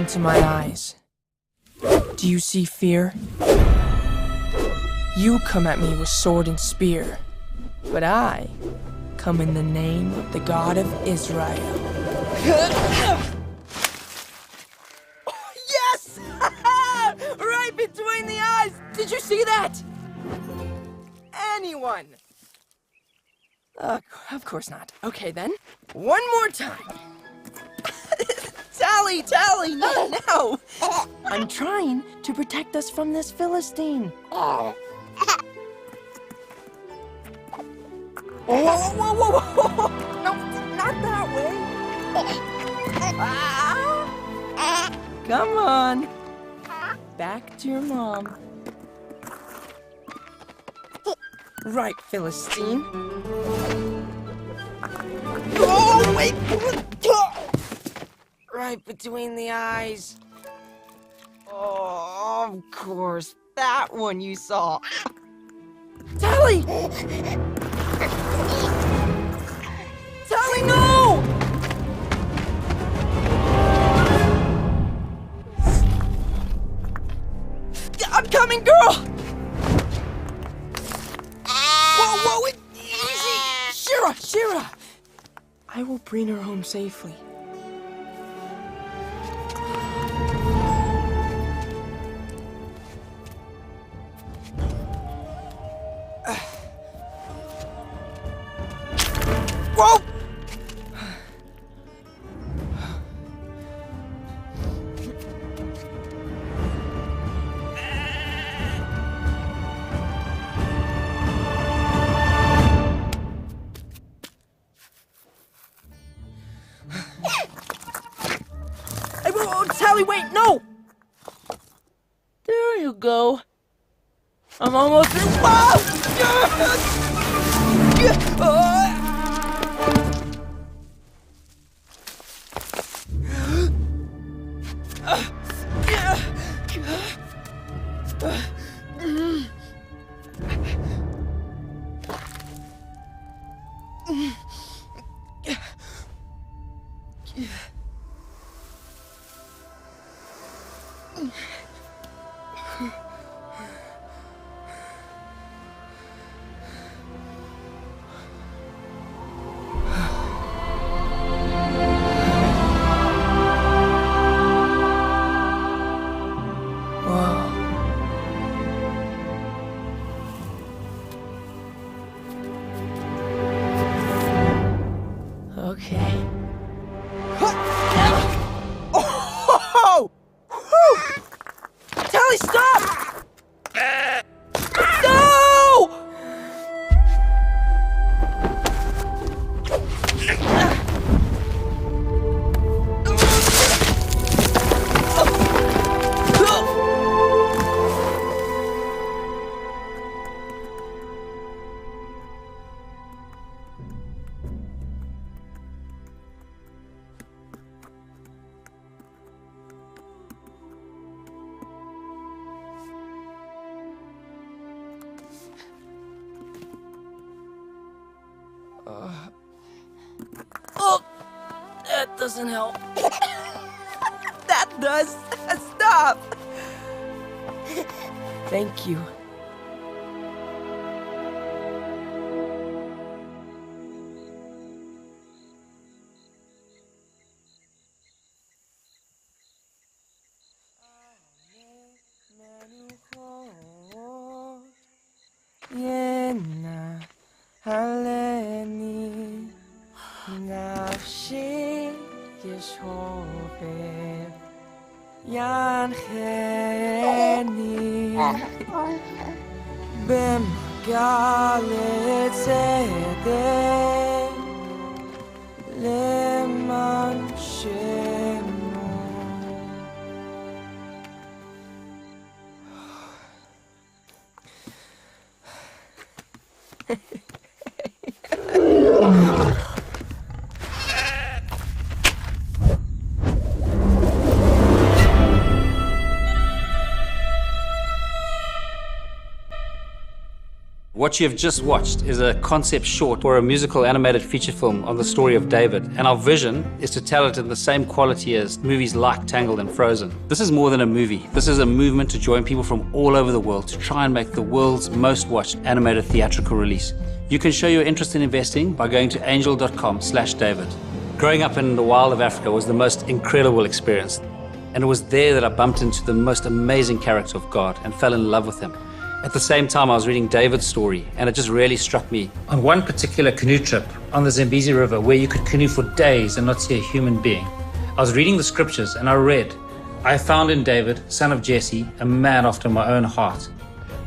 into my eyes. Do you see fear? You come at me with sword and spear, but I come in the name of the God of Israel. Yes! Right between the eyes! Did you see that? Anyone? Of course not. Okay then, one more time. Tally, not now! I'm trying to protect us from this Philistine. Whoa! No, not that way. Come on. Back to your mom. Right, Philistine. Oh, wait! Right between the eyes. Oh, of course. That one you saw. Tally! Tally, no! I'm coming, girl! Whoa, easy! Shira! I will bring her home safely. Whoa! Tally, wait, no! There you go. I'm almost there. Whoa! Okay. Oh! Whew! Tally, stop! No! Oh, that doesn't help. That does. Stop. Thank you. Yena haleni nafshi yeshobeh yancheni b'mgalet tzedek leman shemo. What you have just watched is a concept short or a musical animated feature film on the story of David, and our vision is to tell it in the same quality as movies like Tangled and Frozen. This is more than a movie. This is a movement to join people from all over the world to try and make the world's most watched animated theatrical release. You can show your interest in investing by going to angel.com/David. Growing up in the wild of Africa was the most incredible experience, and it was there that I bumped into the most amazing character of God and fell in love with him. At the same time, I was reading David's story, and it just really struck me. On one particular canoe trip on the Zambezi River, where you could canoe for days and not see a human being, I was reading the scriptures and I read, "I found in David, son of Jesse, a man after my own heart."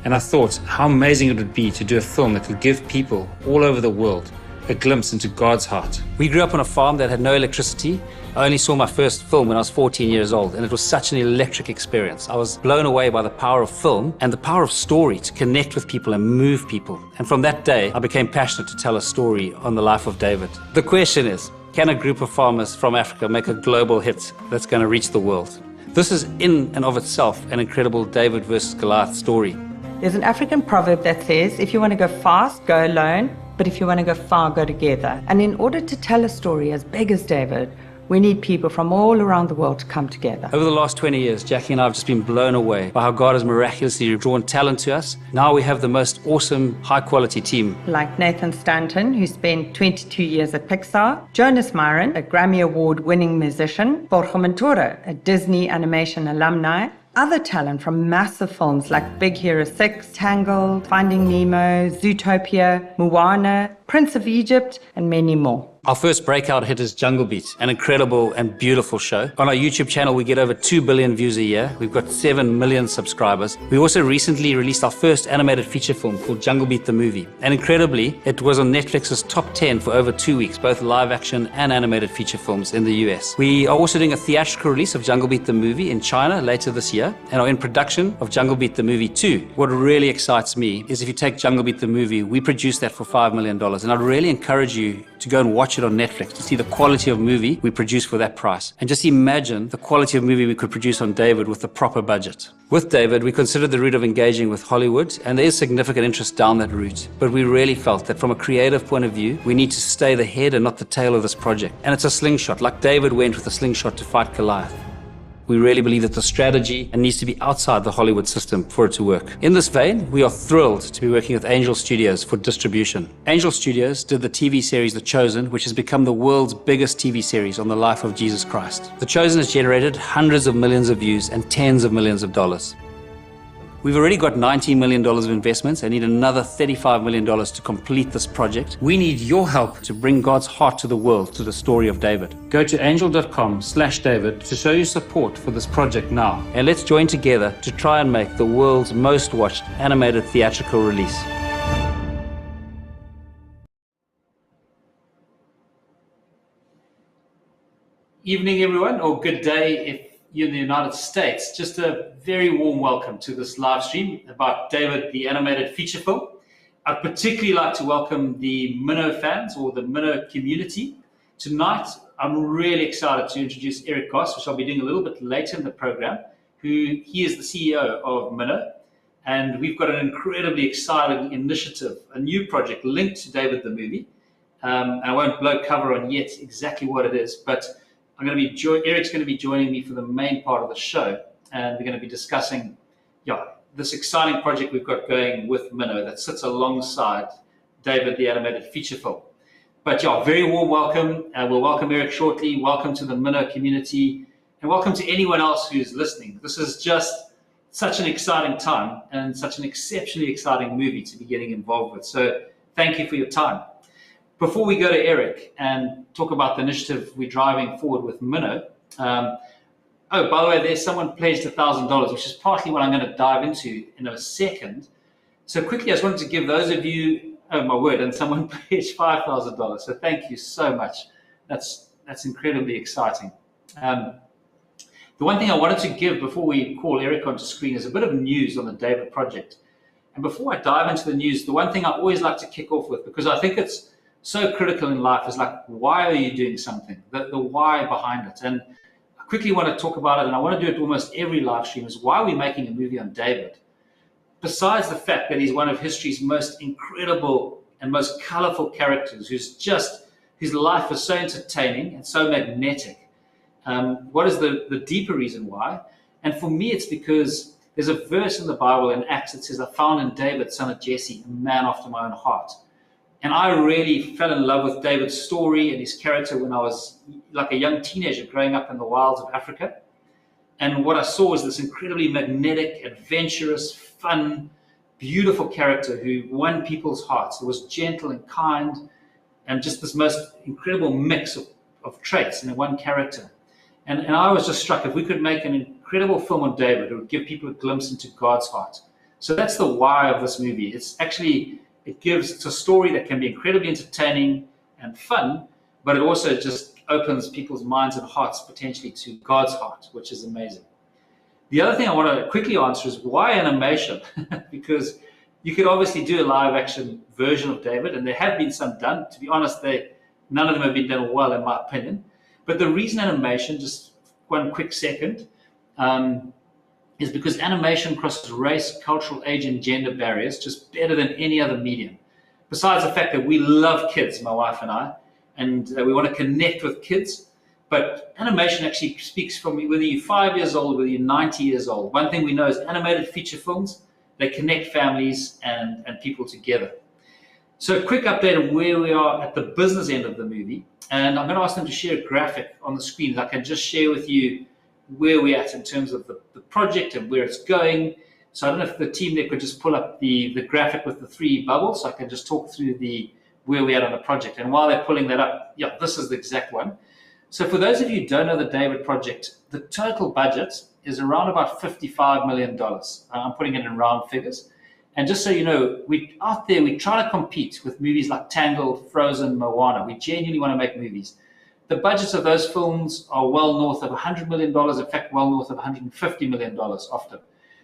And I thought how amazing it would be to do a film that would give people all over the world a glimpse into God's heart. We grew up on a farm that had no electricity. I only saw my first film when I was 14 years old, and it was such an electric experience. I was blown away by the power of film and the power of story to connect with people and move people. And from that day, I became passionate to tell a story on the life of David. The question is, can a group of farmers from Africa make a global hit that's going to reach the world? This is in and of itself an incredible David versus Goliath story. There's an African proverb that says, if you want to go fast, go alone, but if you want to go far, go together. And in order to tell a story as big as David, we need people from all around the world to come together. Over the last 20 years, Jackie and I have just been blown away by how God has miraculously drawn talent to us. Now we have the most awesome, high-quality team. Like Nathan Stanton, who spent 22 years at Pixar, Jonas Myron, a Grammy Award-winning musician, Borja Montoura, a Disney animation alumni, other talent from massive films like Big Hero 6, Tangled, Finding Nemo, Zootopia, Moana, Prince of Egypt, and many more. Our first breakout hit is Jungle Beat, an incredible and beautiful show. On our YouTube channel, we get over 2 billion views a year. We've got 7 million subscribers. We also recently released our first animated feature film called Jungle Beat the Movie. And incredibly, it was on Netflix's top 10 for over 2 weeks, both live action and animated feature films in the US. We are also doing a theatrical release of Jungle Beat the Movie in China later this year, and are in production of Jungle Beat the Movie 2. What really excites me is if you take Jungle Beat the Movie, we produced that for $5 million. And I'd really encourage you to go and watch it on Netflix to see the quality of movie we produced for that price. And just imagine the quality of movie we could produce on David with the proper budget. With David, we considered the route of engaging with Hollywood, and there is significant interest down that route. But we really felt that from a creative point of view, we need to stay the head and not the tail of this project. And it's a slingshot, like David went with a slingshot to fight Goliath. We really believe that the strategy needs to be outside the Hollywood system for it to work. In this vein, we are thrilled to be working with Angel Studios for distribution. Angel Studios did the TV series The Chosen, which has become the world's biggest TV series on the life of Jesus Christ. The Chosen has generated hundreds of millions of views and tens of millions of dollars. We've already got $19 million of investments and need another $35 million to complete this project. We need your help to bring God's heart to the world through the story of David. Go to angel.com/David to show your support for this project now. And let's join together to try and make the world's most watched animated theatrical release. Evening, everyone, or good day if you're in the United States. Just a very warm welcome to this live stream about David, the animated feature film. I'd particularly like to welcome the Minno fans or the Minno community. Tonight, I'm really excited to introduce Erick Goss, which I'll be doing a little bit later in the program, he is the CEO of Minno. And we've got an incredibly exciting initiative, a new project linked to David the movie. And I won't blow cover on yet exactly what it is, but Erick's going to be joining me for the main part of the show, and we're going to be discussing, this exciting project we've got going with Minno that sits alongside David, the animated feature film. But very warm welcome. We'll welcome Erick shortly. Welcome to the Minno community, and welcome to anyone else who's listening. This is just such an exciting time and such an exceptionally exciting movie to be getting involved with. So thank you for your time. Before we go to Erick and talk about the initiative we're driving forward with Minno, by the way, there's someone pledged $1,000, which is partly what I'm going to dive into in a second. So quickly, I just wanted to give those of you, oh my word, and someone pledged $5,000. So thank you so much. That's incredibly exciting. The one thing I wanted to give before we call Erick onto screen is a bit of news on the David project. And before I dive into the news, the one thing I always like to kick off with, because I think it's so critical in life, is like, why are you doing something? The why behind it. And I quickly want to talk about it, and I want to do it almost every live stream, is why are we making a movie on David? besides the fact that he's one of history's most incredible and most colorful characters, whose life is so entertaining and so magnetic, what is the deeper reason why? And for me, it's because there's a verse in the Bible in Acts that says, I found in David, son of Jesse, a man after my own heart. And I really fell in love with David's story and his character when I was like a young teenager growing up in the wilds of Africa. And what I saw was this incredibly magnetic, adventurous, fun, beautiful character who won people's hearts, who was gentle and kind, and just this most incredible mix of traits in one character. And I was just struck, if we could make an incredible film on David, it would give people a glimpse into God's heart. So that's the why of this movie. It's a story that can be incredibly entertaining and fun, but it also just opens people's minds and hearts potentially to God's heart, which is amazing. The other thing I want to quickly answer is why animation? Because you could obviously do a live action version of David, and there have been some done. To be honest, none of them have been done well, in my opinion. But the reason animation, just one quick second, is because animation crosses race, cultural, age, and gender barriers just better than any other medium. Besides the fact that we love kids, my wife and I, and we want to connect with kids, but animation actually speaks from whether you're 5 years old, whether you're 90 years old. One thing we know is animated feature films, they connect families and people together. So a quick update of where we are at the business end of the movie. And I'm going to ask them to share a graphic on the screen that I can just share with you where we're at in terms of the project and where it's going. So I don't know if the team there could just pull up the graphic with the 3 bubbles, so I can just talk through where we're at on the project. And while they're pulling that up, yeah, this is the exact one. So for those of you who don't know the David project, the total budget is around about $55 million. I'm putting it in round figures. And just so you know, we try to compete with movies like Tangled, Frozen, Moana. We genuinely want to make movies. The budgets of those films are well north of $100 million, in fact, well north of $150 million often.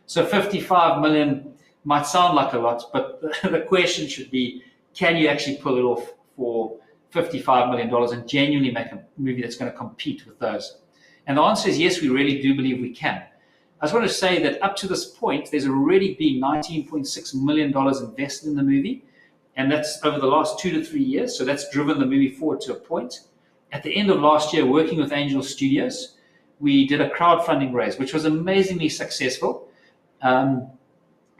So 55 million might sound like a lot, but the question should be, can you actually pull it off for $55 million and genuinely make a movie that's going to compete with those? And the answer is yes, we really do believe we can. I just want to say that up to this point, there's already been $19.6 million invested in the movie, and that's over the last 2 to 3 years, so that's driven the movie forward to a point. At the end of last year, working with Angel Studios, we did a crowdfunding raise, which was amazingly successful, and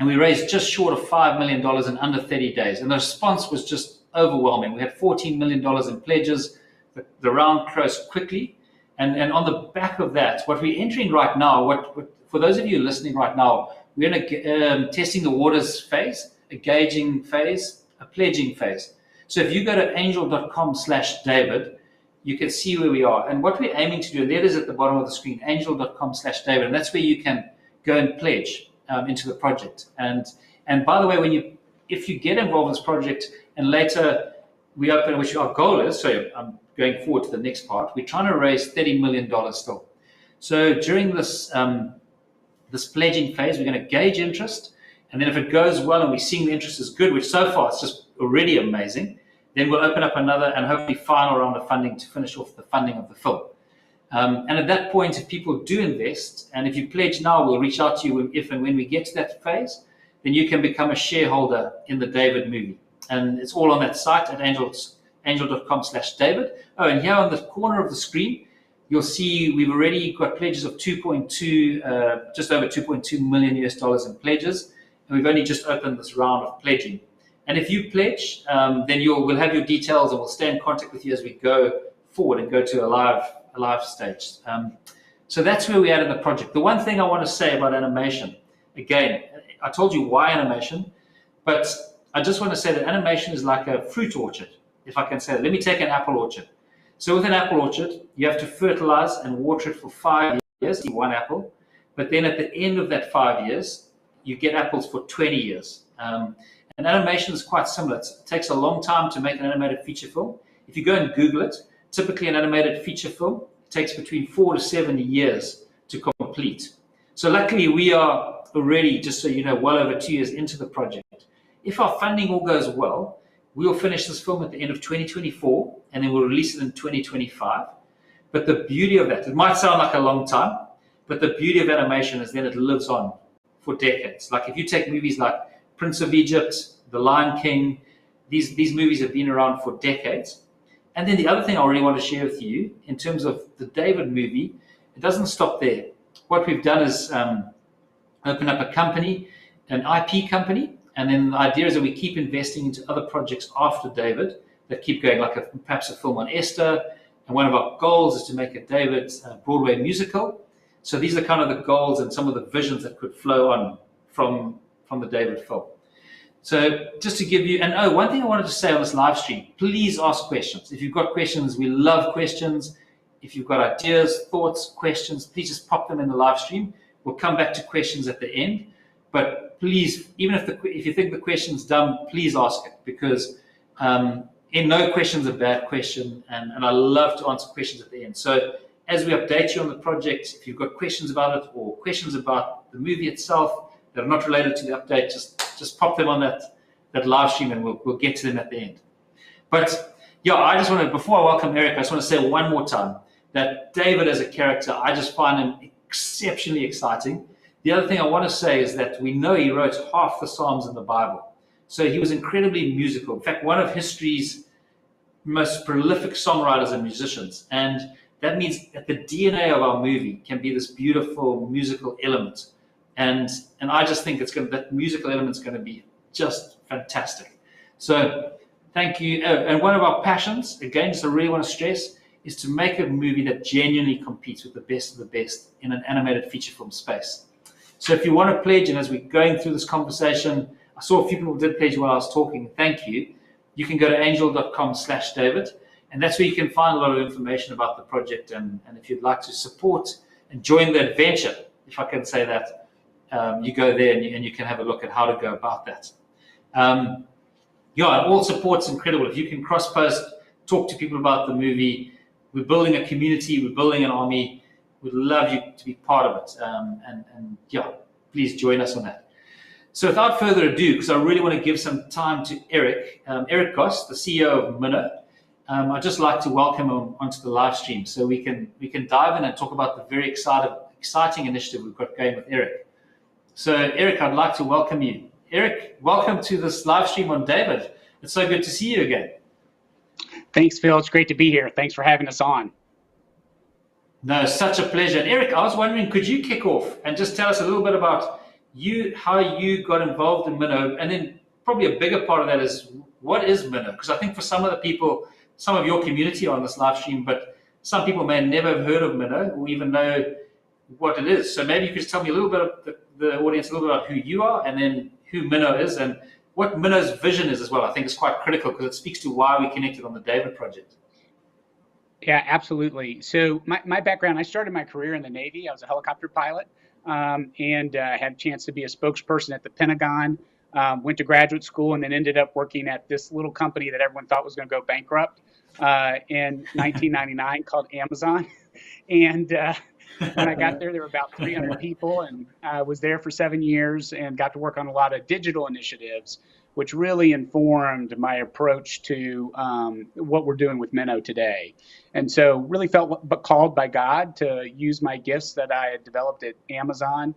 we raised just short of $5 million in under 30 days, and the response was just overwhelming. We had $14 million in pledges. The round closed quickly, and on the back of that, what we're entering right now, for those of you listening right now, we're in a testing the waters phase, a gauging phase, a pledging phase. So if you go to angel.com/David, you can see where we are. And what we're aiming to do, and that is at the bottom of the screen, angel.com/David, and that's where you can go and pledge into the project. And by the way, if you get involved in this project and later we open, which our goal is, so I'm going forward to the next part, we're trying to raise $30 million still. So during this pledging phase, we're going to gauge interest, and then if it goes well and we're seeing the interest is good, which so far it's just already amazing, then we'll open up another and hopefully final round of funding to finish off the funding of the film. And at that point, if people do invest, and if you pledge now, we'll reach out to you if and when we get to that phase, then you can become a shareholder in the David movie. And it's all on that site at angel.com/David. Oh, and here on the corner of the screen, you'll see we've already got pledges of just over $2.2 million in pledges, and we've only just opened this round of pledging. And if you pledge, then we'll have your details, and we'll stay in contact with you as we go forward and go to a live stage. So that's where we're at in the project. The one thing I want to say about animation, again, I told you why animation, but I just want to say that animation is like a fruit orchard, if I can say that. Let me take an apple orchard. So with an apple orchard, you have to fertilize and water it for 5 years, one apple. But then at the end of that 5 years, you get apples for 20 years. And animation is quite similar. It takes a long time to make an animated feature film. If you go and Google it, typically an animated feature film takes between 4 to 7 years to complete. So luckily we are already, just so you know, well over 2 years into the project. If our funding all goes well, we'll finish this film at the end of 2024, and then we'll release it in 2025. But the beauty of that, it might sound like a long time, but the beauty of animation is then it lives on for decades. Like if you take movies like Prince of Egypt, The Lion King, these movies have been around for decades. And then the other thing I really want to share with you in terms of the David movie, it doesn't stop there. What we've done is open up a company, an IP company, and then the idea is that we keep investing into other projects after David that keep going, like perhaps a film on Esther. And one of our goals is to make a David Broadway musical. So these are kind of the goals and some of the visions that could flow on from the David film. So just to give you, and one thing I wanted to say on this live stream, please ask questions. If you've got questions, we love questions. If you've got ideas, thoughts, questions, please just pop them in the live stream. We'll come back to questions at the end. But please, even if you think the question's dumb, please ask it, because no question's a bad question, and I love to answer questions at the end. So as we update you on the project, if you've got questions about it or questions about the movie itself that are not related to the update, just pop them on that live stream, and we'll get to them at the end. But yeah, I just want to, before I welcome Eric, I just want to say one more time that David as a character, I just find him exceptionally exciting. The other thing I want to say is that we know he wrote half the Psalms in the Bible. So he was incredibly musical. In fact, one of history's most prolific songwriters and musicians. And that means that the DNA of our movie can be this beautiful musical element. And I just think that musical element is going to be just fantastic. So thank you. And one of our passions, again, just I really want to stress, is to make a movie that genuinely competes with the best of the best in an animated feature film space. So if you want to pledge, and as we're going through this conversation, I saw a few people did pledge while I was talking. Thank you. You can go to angel.com/David, and that's where you can find a lot of information about the project. And if you'd like to support and join the adventure, if I can say that, you go there and you can have a look at how to go about that. All support's incredible. If you can cross-post, talk to people about the movie. We're building a community. We're building an army. We'd love you to be part of it. Please join us on that. So without further ado, because I really want to give some time to Erick Goss, the CEO of Minno, I'd just like to welcome him onto the live stream so we can dive in and talk about the very exciting initiative we've got going with Erick. So Erick, I'd like to welcome you. Erick, welcome to this live stream on David. It's so good to see you again. Thanks, Phil. It's great to be here. Thanks for having us on. No, such a pleasure. And Erick, I was wondering, could you kick off and just tell us a little bit about you, how you got involved in Minno, and then probably a bigger part of that is, what is Minno? Because I think for some of the people, some of your community are on this live stream, but some people may never have heard of Minno or even know what it is. So maybe you could just tell me a little bit of the audience, a little bit about who you are, and then who Minno is, and what Minno's vision is as well. I think it's quite critical because it speaks to why we connected on the David project. Yeah, absolutely. So my background, I started my career in the Navy. I was a helicopter pilot, and had a chance to be a spokesperson at the Pentagon, went to graduate school, and then ended up working at this little company that everyone thought was going to go bankrupt in 1999 called Amazon. And when I got there were about 300 people, and I was there for 7 years and got to work on a lot of digital initiatives, which really informed my approach to what we're doing with Minno today. And so really felt called by God to use my gifts that I had developed at Amazon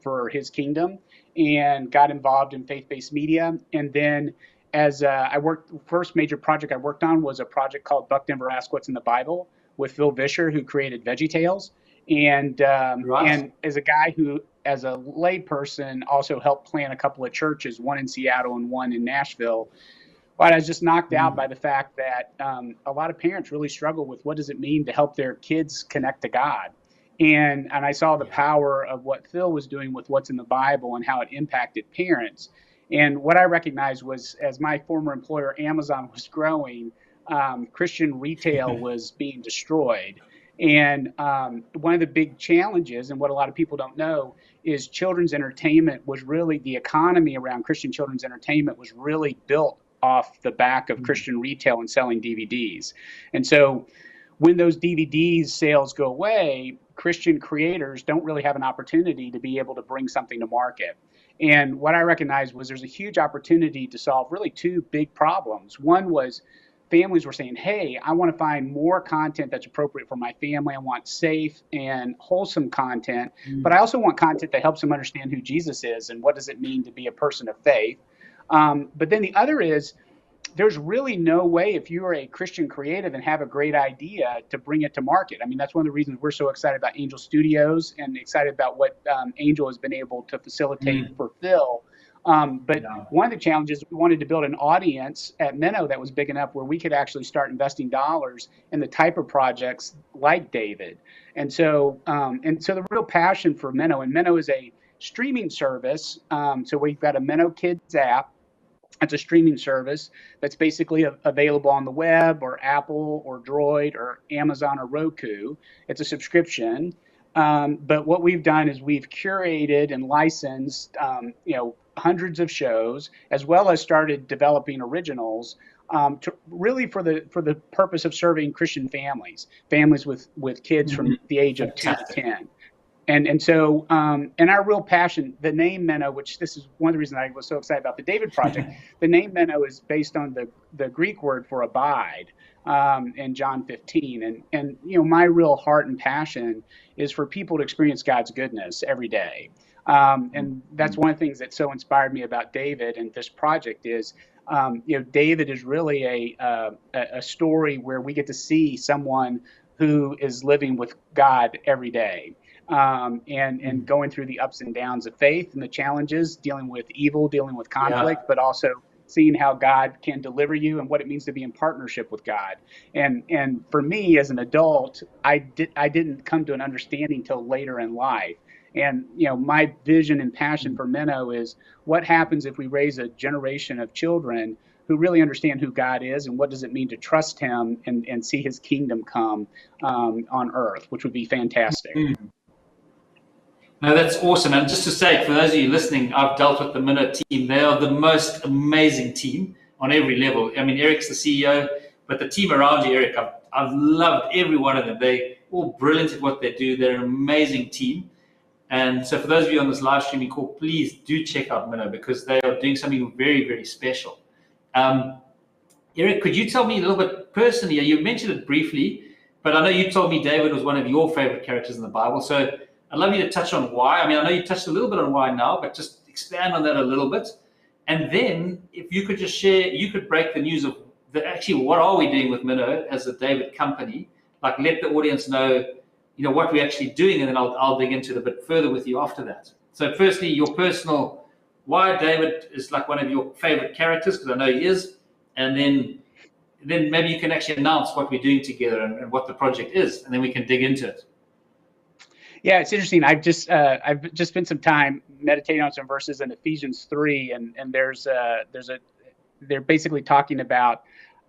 for his kingdom, and got involved in faith-based media. And then as the first major project I worked on was a project called Buck Denver Ask What's in the Bible with Phil Vischer, who created Veggie Tales. And and as a guy who, as a lay person, also helped plant a couple of churches, one in Seattle and one in Nashville. But I was just knocked out by the fact that a lot of parents really struggle with what does it mean to help their kids connect to God. And I saw the power of what Phil was doing with what's in the Bible and how it impacted parents. And what I recognized was, as my former employer, Amazon, was growing, Christian retail was being destroyed. And one of the big challenges, and what a lot of people don't know, is children's entertainment was really, the economy around Christian children's entertainment was really built off the back of Christian retail and selling DVDs. And so when those DVDs sales go away, Christian creators don't really have an opportunity to be able to bring something to market. And what I recognized was there's a huge opportunity to solve really two big problems. One was families were saying, hey, I want to find more content that's appropriate for my family. I want safe and wholesome content, but I also want content that helps them understand who Jesus is and what does it mean to be a person of faith. But then the other is, there's really no way, if you are a Christian creative and have a great idea, to bring it to market. I mean, that's one of the reasons we're so excited about Angel Studios and excited about what Angel has been able to facilitate for Phil. But one of the challenges, we wanted to build an audience at Minno that was big enough where we could actually start investing dollars in the type of projects like David. And so the real passion for Minno, and Minno is a streaming service. So we've got a Minno Kids app. It's a streaming service that's basically available on the web or Apple or Droid or Amazon or Roku. It's a subscription. But what we've done is we've curated and licensed, hundreds of shows, as well as started developing originals, to really for the purpose of serving Christian families with kids from the age of 2 to 10. And so our real passion, the name Minno, which this is one of the reasons I was so excited about the David Project, the name Minno is based on the Greek word for abide in John 15. And my real heart and passion is for people to experience God's goodness every day. And that's one of the things that so inspired me about David and this project is, David is really a story where we get to see someone who is living with God every day. And going through the ups and downs of faith and the challenges, dealing with evil, dealing with conflict, but also seeing how God can deliver you and what it means to be in partnership with God. And for me as an adult, I didn't come to an understanding till later in life. And my vision and passion for Minno is what happens if we raise a generation of children who really understand who God is and what does it mean to trust Him and see His kingdom come on earth, which would be fantastic. No, that's awesome. And just to say, for those of you listening, I've dealt with the Minno team. They are the most amazing team on every level. I mean, Erick's the CEO, but the team around you, Erick, I've loved every one of them. They're all brilliant at what they do. They're an amazing team. And so for those of you on this live streaming call, please do check out Minno because they are doing something very, very special. Erick, could you tell me a little bit personally, you mentioned it briefly, but I know you told me David was one of your favorite characters in the Bible. So I'd love you to touch on why. I mean, I know you touched a little bit on why now, but just expand on that a little bit. And then if you could just share, you could break the news of actually what are we doing with Minno as a David company, like let the audience know, what we're actually doing, and then I'll dig into it a bit further with you after that. So firstly, your personal, why David is like one of your favorite characters, because I know he is, and then maybe you can actually announce what we're doing together and what the project is, and then we can dig into it. Yeah, it's interesting. I've just spent some time meditating on some verses in Ephesians 3, and they're basically talking about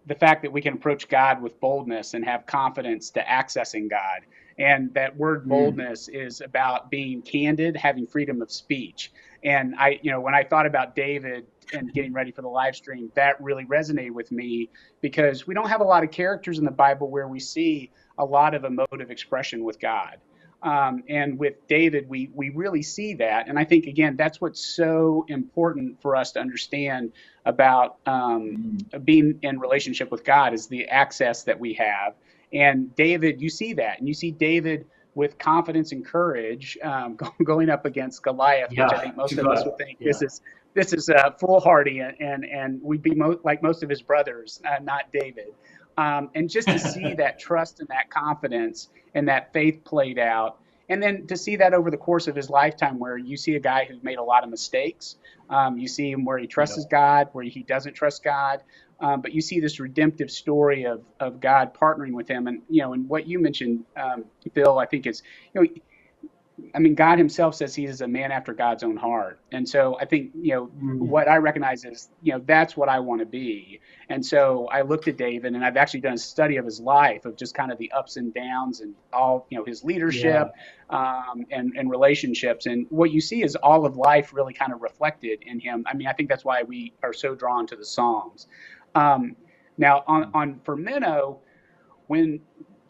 the fact that we can approach God with boldness and have confidence to accessing God. And that word boldness is about being candid, having freedom of speech. And when I thought about David and getting ready for the live stream, that really resonated with me because we don't have a lot of characters in the Bible where we see a lot of emotive expression with God. And with David, we really see that. And I think, again, that's what's so important for us to understand about being in relationship with God is the access that we have. And David, you see that. And you see David with confidence and courage going up against Goliath, which I think most of us would think this is foolhardy and we'd be like most of his brothers, not David. And just to see that trust and that confidence and that faith played out. And then to see that over the course of his lifetime where you see a guy who's made a lot of mistakes. You see him where he trusts God, where he doesn't trust God. But you see this redemptive story of God partnering with him. And, and what you mentioned, Phil, I think is, God himself says he is a man after God's own heart. And so I think, what I recognize is, that's what I want to be. And so I looked at David and I've actually done a study of his life of just kind of the ups and downs and all, his leadership and relationships. And what you see is all of life really kind of reflected in him. I think that's why we are so drawn to the Psalms. Now for Minno, when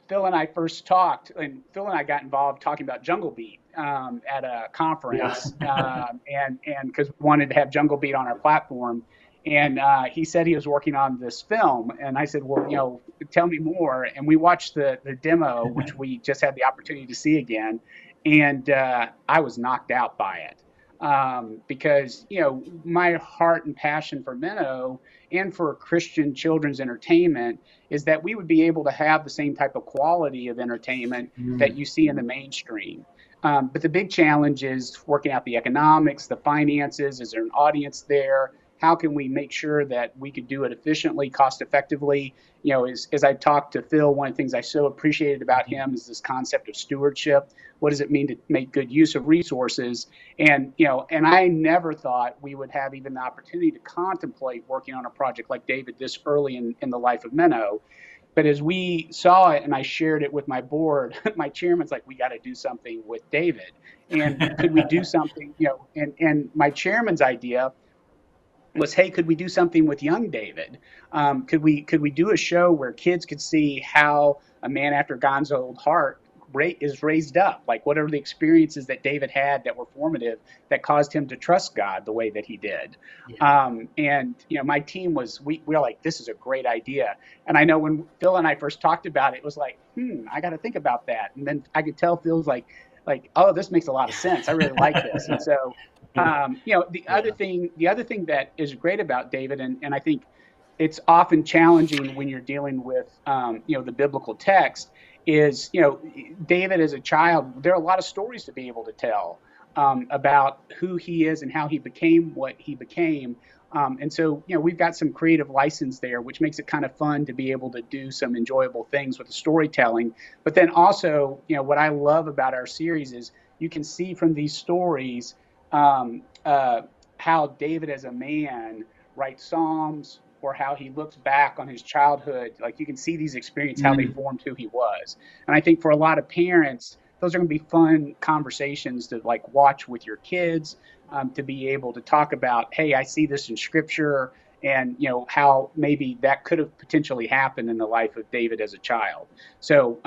Phil and I first talked, and Phil and I got involved talking about Jungle Beat at a conference, and because we wanted to have Jungle Beat on our platform, And he said he was working on this film. And I said, well, tell me more. And we watched the demo, which we just had the opportunity to see again. And I was knocked out by it. Because, my heart and passion for Minno and for Christian children's entertainment is that we would be able to have the same type of quality of entertainment that you see in the mainstream. But the big challenge is working out the economics, the finances. Is there an audience there? How can we make sure that we could do it efficiently, cost effectively? As I talked to Phil, one of the things I so appreciated about him is this concept of stewardship. What does it mean to make good use of resources? And I never thought we would have even the opportunity to contemplate working on a project like David this early in the life of Minno. But as we saw it and I shared it with my board, my chairman's like, we got to do something with David. And could we do something, and my chairman's idea was, hey, could we do something with young David? Could we do a show where kids could see how a man after God's own heart is raised up? Like, what are the experiences that David had that were formative that caused him to trust God the way that he did? Yeah. And my team we were like, this is a great idea. And I know when Phil and I first talked about it, it was like, I got to think about that. And then I could tell Phil's like, oh, this makes a lot of sense. I really like this. And so, the other thing that is great about David, and I think it's often challenging when you're dealing with, the biblical text, is, David as a child, there are a lot of stories to be able to tell about who he is and how he became what he became. And so, we've got some creative license there, which makes it kind of fun to be able to do some enjoyable things with the storytelling. But then also, what I love about our series is you can see from these stories how David as a man writes Psalms, or how he looks back on his childhood. Like, you can see these experiences, how they formed who he was. And I think for a lot of parents, those are going to be fun conversations to watch with your kids, to be able to talk about, hey, I see this in scripture, and how maybe that could have potentially happened in the life of David as a child. So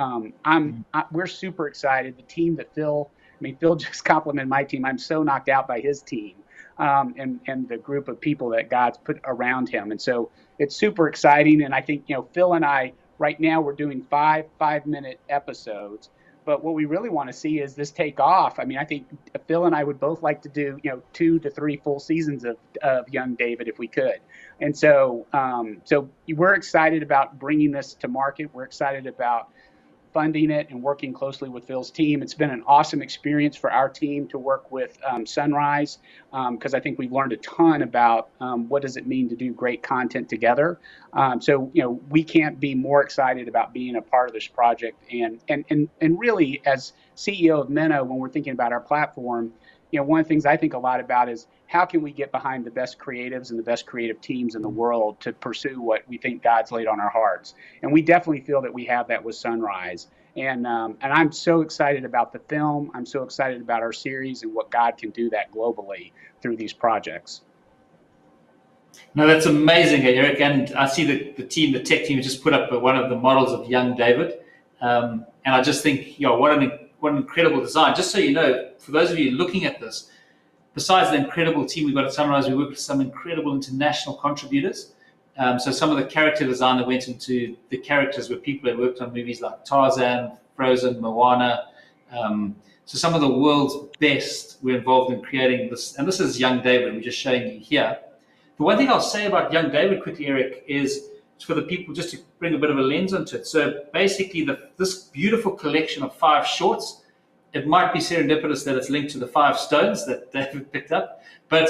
we're super excited. The team that Phil just complimented my team. I'm so knocked out by his team. And the group of people that God's put around him. And so it's super exciting. And I think, Phil and I, right now, we're doing 5-minute episodes. But what we really want to see is this take off. I mean, I think Phil and I would both like to do, 2 to 3 full seasons of young David if we could. And so, we're excited about bringing this to market. We're excited about funding it and working closely with Phil's team. It's been an awesome experience for our team to work with Sunrise, because I think we've learned a ton about what does it mean to do great content together. So we can't be more excited about being a part of this project. And really, as CEO of Minno, when we're thinking about our platform, one of the things I think a lot about is how can we get behind the best creatives and the best creative teams in the world to pursue what we think God's laid on our hearts. And we definitely feel that we have that with Sunrise. And I'm so excited about the film. I'm so excited about our series and what God can do that globally through these projects. No, that's amazing, Eric. And I see the tech team just put up one of the models of young David. And I just think, what an incredible design. Just so you know, for those of you looking at this, besides the incredible team we've got at Sunrise, we work with some incredible international contributors. So some of the character design that went into the characters were people that worked on movies like Tarzan, Frozen, Moana. So some of the world's best were involved in creating this. And this is young David, we're just showing you here. The one thing I'll say about young David quickly, Eric, is for the people, just to bring a bit of a lens onto it. So basically, this beautiful collection of 5 shorts, it might be serendipitous that it's linked to the 5 stones that David picked up. But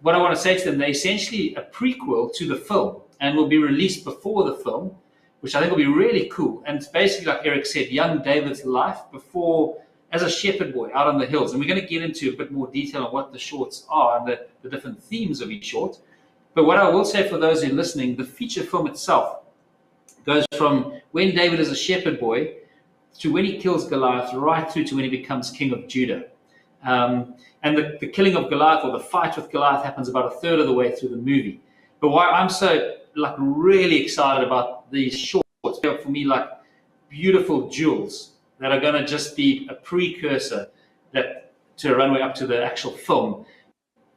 what I want to say to them, they're essentially a prequel to the film and will be released before the film, which I think will be really cool. And it's basically, like Eric said, young David's life before, as a shepherd boy out on the hills. And we're going to get into a bit more detail on what the shorts are and the different themes of each short. But what I will say for those who are listening, the feature film itself goes from when David is a shepherd boy to when he kills Goliath, right through to when he becomes king of Judah. And the killing of Goliath, or the fight with Goliath, happens about a third of the way through the movie. But why I'm so really excited about these shorts, they're for me like beautiful jewels that are going to just be a precursor to a runway up to the actual film.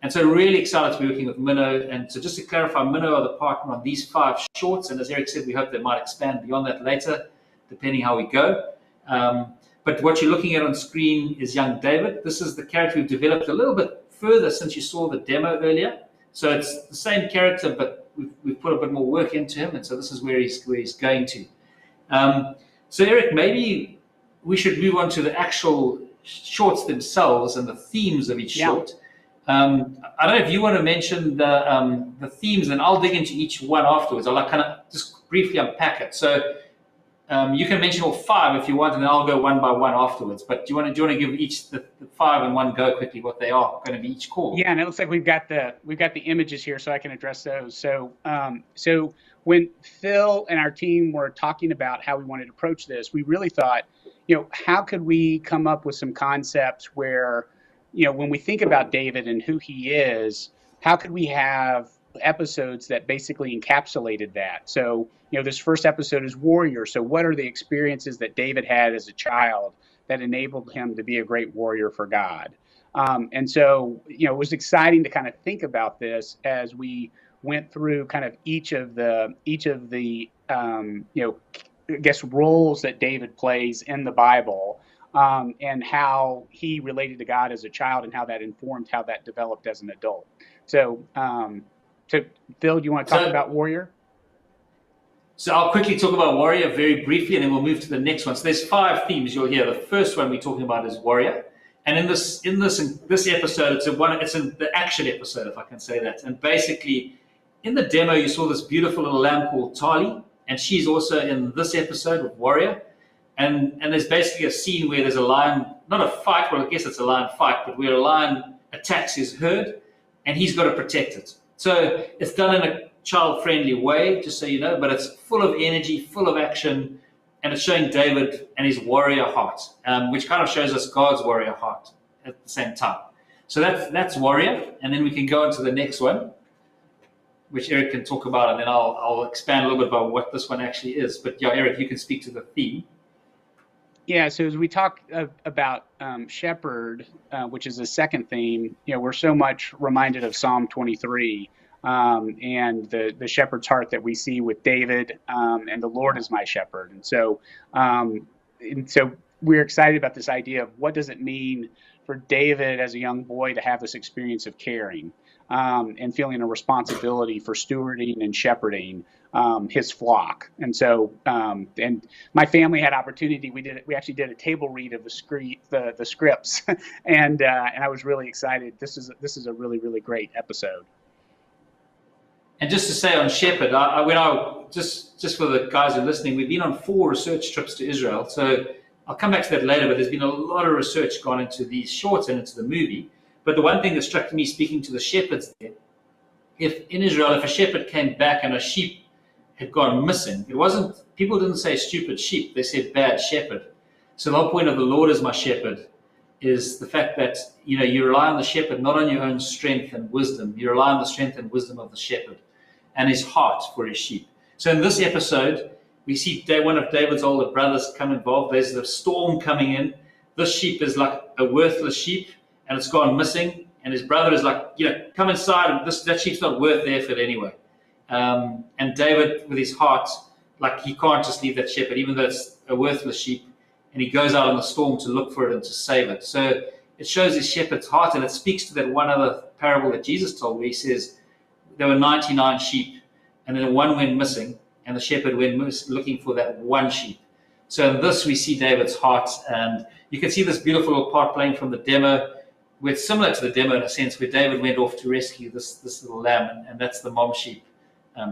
And so really excited to be working with Minno. And so just to clarify, Minno are the partner on these 5 shorts. And as Erick said, we hope they might expand beyond that later, depending how we go. But what you're looking at on screen is young David. This is the character we've developed a little bit further since you saw the demo earlier. So it's the same character, but we've put a bit more work into him. And so this is where he's going to. So Erick, maybe we should move on to the actual shorts themselves and the themes of each short. I don't know if you want to mention the themes, and I'll dig into each one afterwards. I'll like kind of just briefly unpack it. So you can mention all 5 if you want, and then I'll go one by one afterwards. But do you want to give each the 5 in one go quickly what they are going to be each called? Yeah, and it looks like we've got the images here, so I can address those. So so when Phil and our team were talking about how we wanted to approach this, we really thought, how could we come up with some concepts where, when we think about David and who he is, how could we have episodes that basically encapsulated that? So, this first episode is warrior. So what are the experiences that David had as a child that enabled him to be a great warrior for God? And so, it was exciting to kind of think about this as we went through kind of each of the I guess roles that David plays in the Bible, and how he related to God as a child and how that informed how that developed as an adult. So, Phil, do you want to talk about warrior? So I'll quickly talk about warrior very briefly, and then we'll move to the next one. So there's 5 themes you'll hear. The first one we're talking about is warrior, and in this episode, it's in the action episode, if I can say that. And basically, in the demo, you saw this beautiful little lamb called Tali, and she's also in this episode with warrior. And there's basically a scene where there's a lion, not a fight, well, I guess it's a lion fight, but where a lion attacks his herd, and he's got to protect it. So it's done in a child-friendly way, just so you know, but it's full of energy, full of action, and it's showing David and his warrior heart, which kind of shows us God's warrior heart at the same time. So that's warrior, and then we can go on to the next one, which Erick can talk about, and then I'll expand a little bit about what this one actually is. But yeah, Erick, you can speak to the theme. Yeah, so as we talk about shepherd, which is the second theme, we're so much reminded of Psalm 23 and the shepherd's heart that we see with David, and the Lord is my shepherd. And so we're excited about this idea of what does it mean for David as a young boy to have this experience of caring and feeling a responsibility for stewarding and shepherding his flock. And so, and my family had opportunity. We actually did a table read of the scripts, and I was really excited. This is a really, really great episode. And just to say on shepherd, just for the guys who are listening, we've been on 4 research trips to Israel. So I'll come back to that later. But there's been a lot of research gone into these shorts and into the movie. But the one thing that struck me speaking to the shepherds there, if a shepherd came back and a sheep had gone missing, people didn't say stupid sheep, they said bad shepherd. So the whole point of the Lord is my shepherd is the fact that you rely on the shepherd, not on your own strength and wisdom. You rely on the strength and wisdom of the shepherd and his heart for his sheep. So in this episode, we see one of David's older brothers come involved. There's a storm coming in. This sheep is like a worthless sheep, and it's gone missing. And his brother is like, come inside, and that sheep's not worth the effort anyway. And David, with his heart, like he can't just leave that shepherd, even though it's a worthless sheep. And he goes out in the storm to look for it and to save it. So it shows his shepherd's heart, and it speaks to that one other parable that Jesus told, where he says there were 99 sheep, and then one went missing, and the shepherd went looking for that one sheep. So in this, we see David's heart, and you can see this beautiful little part playing from the demo, where it's similar to the demo in a sense, where David went off to rescue this little lamb, and that's the mom sheep.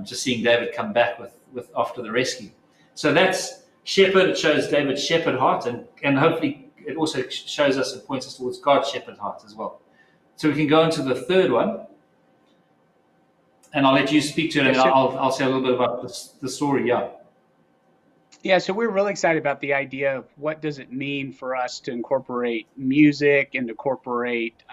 Just seeing David come back with after the rescue. So that's shepherd. It shows David's shepherd heart, and hopefully it also shows us and points us towards God's shepherd heart as well. So we can go into the third one, and I'll let you speak to it, and I'll say a little bit about the story. Yeah, so we're really excited about the idea of what does it mean for us to incorporate music and to incorporate,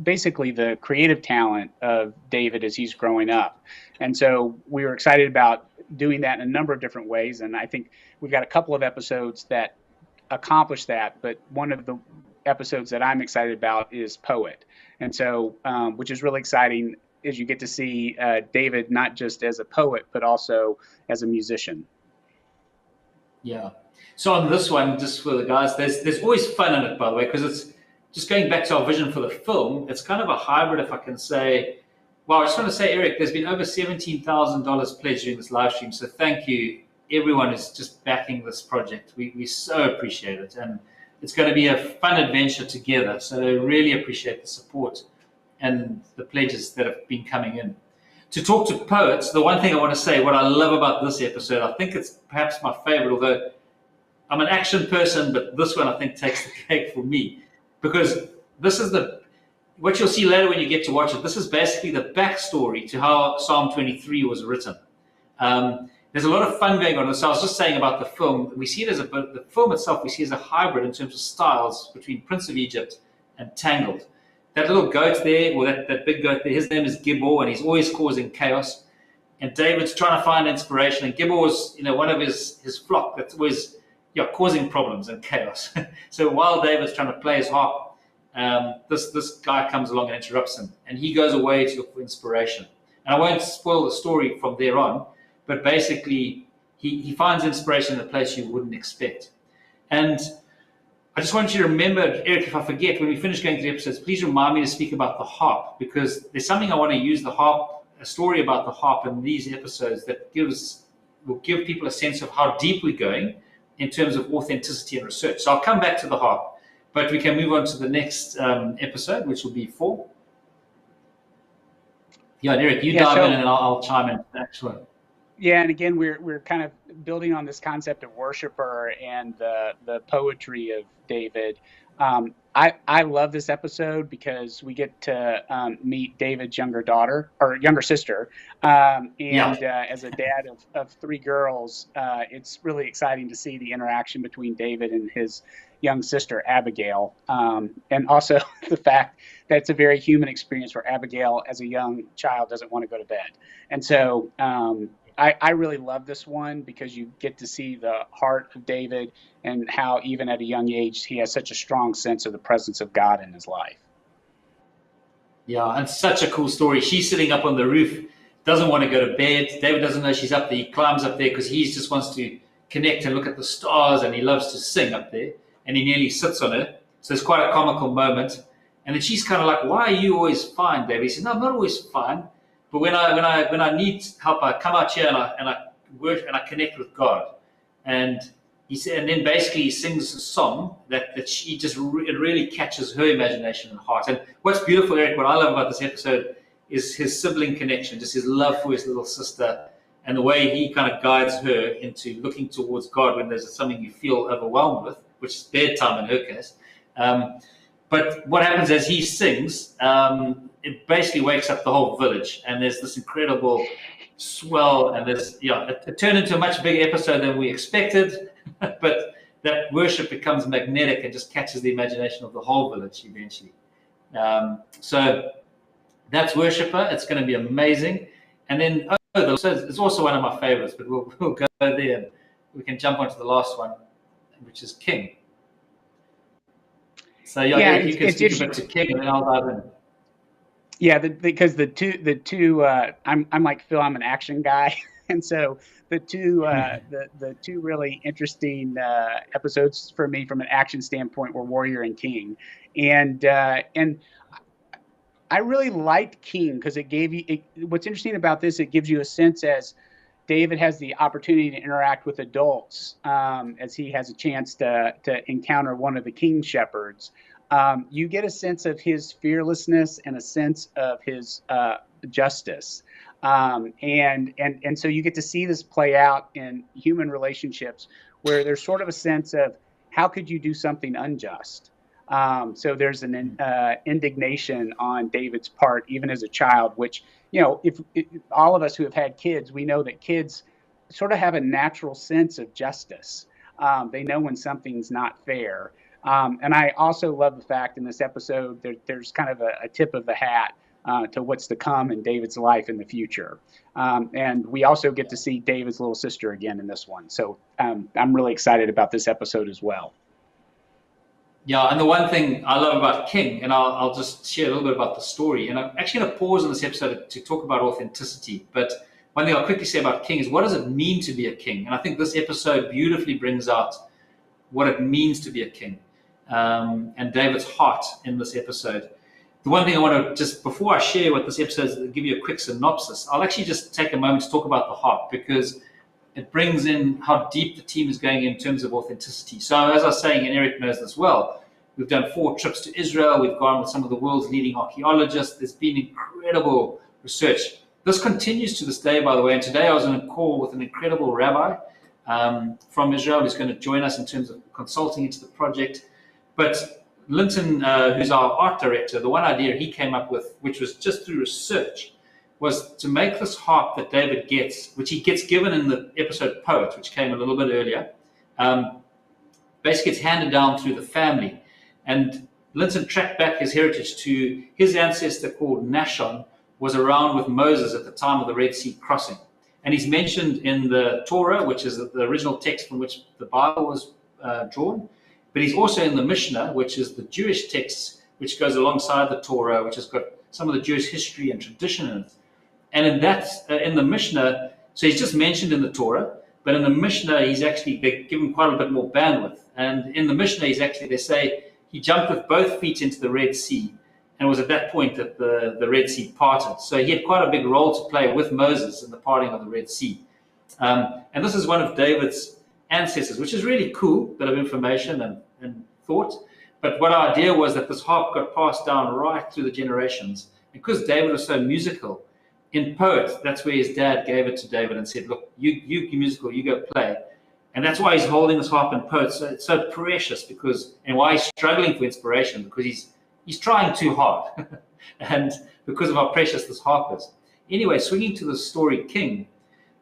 basically the creative talent of David as he's growing up. And so we were excited about doing that in a number of different ways. And I think we've got a couple of episodes that accomplish that. But one of the episodes that I'm excited about is Poet. And so, which is really exciting as you get to see David not just as a poet, but also as a musician. Yeah. So on this one, just for the guys, there's always fun in it, by the way, because it's just going back to our vision for the film. It's kind of a hybrid, if I can say. Well, I just want to say, Eric, there's been over $17,000 pledged during this live stream. So thank you, everyone who's just backing this project. We so appreciate it. And it's going to be a fun adventure together. So I really appreciate the support and the pledges that have been coming in. To talk to poets, the one thing I want to say, what I love about this episode, I think it's perhaps my favorite, although I'm an action person, but this one I think takes the cake for me, because this is what you'll see later when you get to watch it. This is basically the backstory to how Psalm 23 was written. There's a lot of fun going on. So I was just saying about the film, we see it as the film itself, we see as a hybrid in terms of styles between Prince of Egypt and Tangled. That little goat there, or that big goat there, his name is Gibbor, and he's always causing chaos. And David's trying to find inspiration, and Gibbor's, one of his flock that's always causing problems and chaos. So while David's trying to play his harp, this guy comes along and interrupts him, and he goes away to look for inspiration. And I won't spoil the story from there on, but basically he finds inspiration in a place you wouldn't expect. And I just want you to remember, Eric, if I forget, when we finish going through the episodes, please remind me to speak about the harp, because there's something I want to use the harp, a story about the harp in these episodes that will give people a sense of how deep we're going in terms of authenticity and research. So I'll come back to the harp, but we can move on to the next episode, which will be 4. Yeah, Eric, you dive in and I'll chime in. Excellent. Yeah, and again, we're kind of building on this concept of worshiper and the poetry of David. I love this episode because we get to meet David's younger sister, as a dad of 3 girls, it's really exciting to see the interaction between David and his young sister Abigail, and also the fact that it's a very human experience where Abigail, as a young child, doesn't want to go to bed, and so. I really love this one because you get to see the heart of David and how even at a young age he has such a strong sense of the presence of God in his life. Yeah, and such a cool story. She's sitting up on the roof, doesn't want to go to bed. David doesn't know she's up there. He climbs up there because he just wants to connect and look at the stars, and he loves to sing up there, and he nearly sits on her. So it's quite a comical moment. And then she's kind of like, "Why are you always fine, David?" He said, "No, I'm not always fine. But when I need help, I come out here and I work and I connect with God." And he said, and then basically he sings a song that she just it really catches her imagination and heart. And what's beautiful, Eric, what I love about this episode is his sibling connection, just his love for his little sister, and the way he kind of guides her into looking towards God when there's something you feel overwhelmed with, which is bedtime in her case. But what happens as he sings, it basically wakes up the whole village, and there's this incredible swell, and it turned into a much bigger episode than we expected, but that worship becomes magnetic and just catches the imagination of the whole village eventually. So that's Worshipper. It's going to be amazing. And then it's also one of my favorites, but we'll go there and we can jump onto the last one, which is King. So if you can speak a bit to King, and then I'll dive in. Yeah, because the two I'm like Phil, I'm an action guy, and so the two really interesting episodes for me from an action standpoint were Warrior and King, and I really liked King because it gave you. What's interesting about this, it gives you a sense as David has the opportunity to interact with adults as he has a chance to encounter one of the king shepherds. You get a sense of his fearlessness and a sense of his justice. And so you get to see this play out in human relationships where there's sort of a sense of how could you do something unjust? So there's an indignation on David's part, even as a child, which, if all of us who have had kids, we know that kids sort of have a natural sense of justice. They know when something's not fair. And I also love the fact in this episode there's kind of a tip of the hat to what's to come in David's life in the future. And we also get to see David's little sister again in this one. So I'm really excited about this episode as well. Yeah, and the one thing I love about King, and I'll just share a little bit about the story, and I'm actually going to pause in this episode to talk about authenticity. But one thing I'll quickly say about King is, what does it mean to be a king? And I think this episode beautifully brings out what it means to be a king, and David's heart in this episode. The one thing I want to just, before I share what this episode is, give you a quick synopsis. I'll actually just take a moment to talk about the heart, because it brings in how deep the team is going in terms of authenticity. So as I was saying, and Eric knows this well, we've done 4 trips to Israel. We've gone with some of the world's leading archaeologists. There's been incredible research. This continues to this day, by the way. And today I was on a call with an incredible rabbi from Israel who's going to join us in terms of consulting into the project. But Linton, who's our art director, the one idea he came up with, which was just through research, was to make this harp that David gets, which he gets given in the episode Poet, which came a little bit earlier, basically gets handed down through the family. And Linton tracked back his heritage to his ancestor called Nashon, was around with Moses at the time of the Red Sea crossing. And he's mentioned in the Torah, which is the original text from which the Bible was drawn, but he's also in the Mishnah, which is the Jewish text, which goes alongside the Torah, which has got some of the Jewish history and tradition in it. And in that, in the Mishnah, so he's just mentioned in the Torah, but in the Mishnah, they give him quite a bit more bandwidth. And in the Mishnah, they say he jumped with both feet into the Red Sea, and it was at that point that the Red Sea parted. So he had quite a big role to play with Moses in the parting of the Red Sea. And this is one of David's ancestors, which is really cool, bit of information and thought. But what our idea was that this harp got passed down right through the generations. Because David was so musical, in Poet, that's where his dad gave it to David and said, look, you musical, you go play. And that's why he's holding this harp in Poet. So it's so precious, and why he's struggling for inspiration, because he's trying too hard. And because of how precious this harp is. Anyway, swinging to the story King,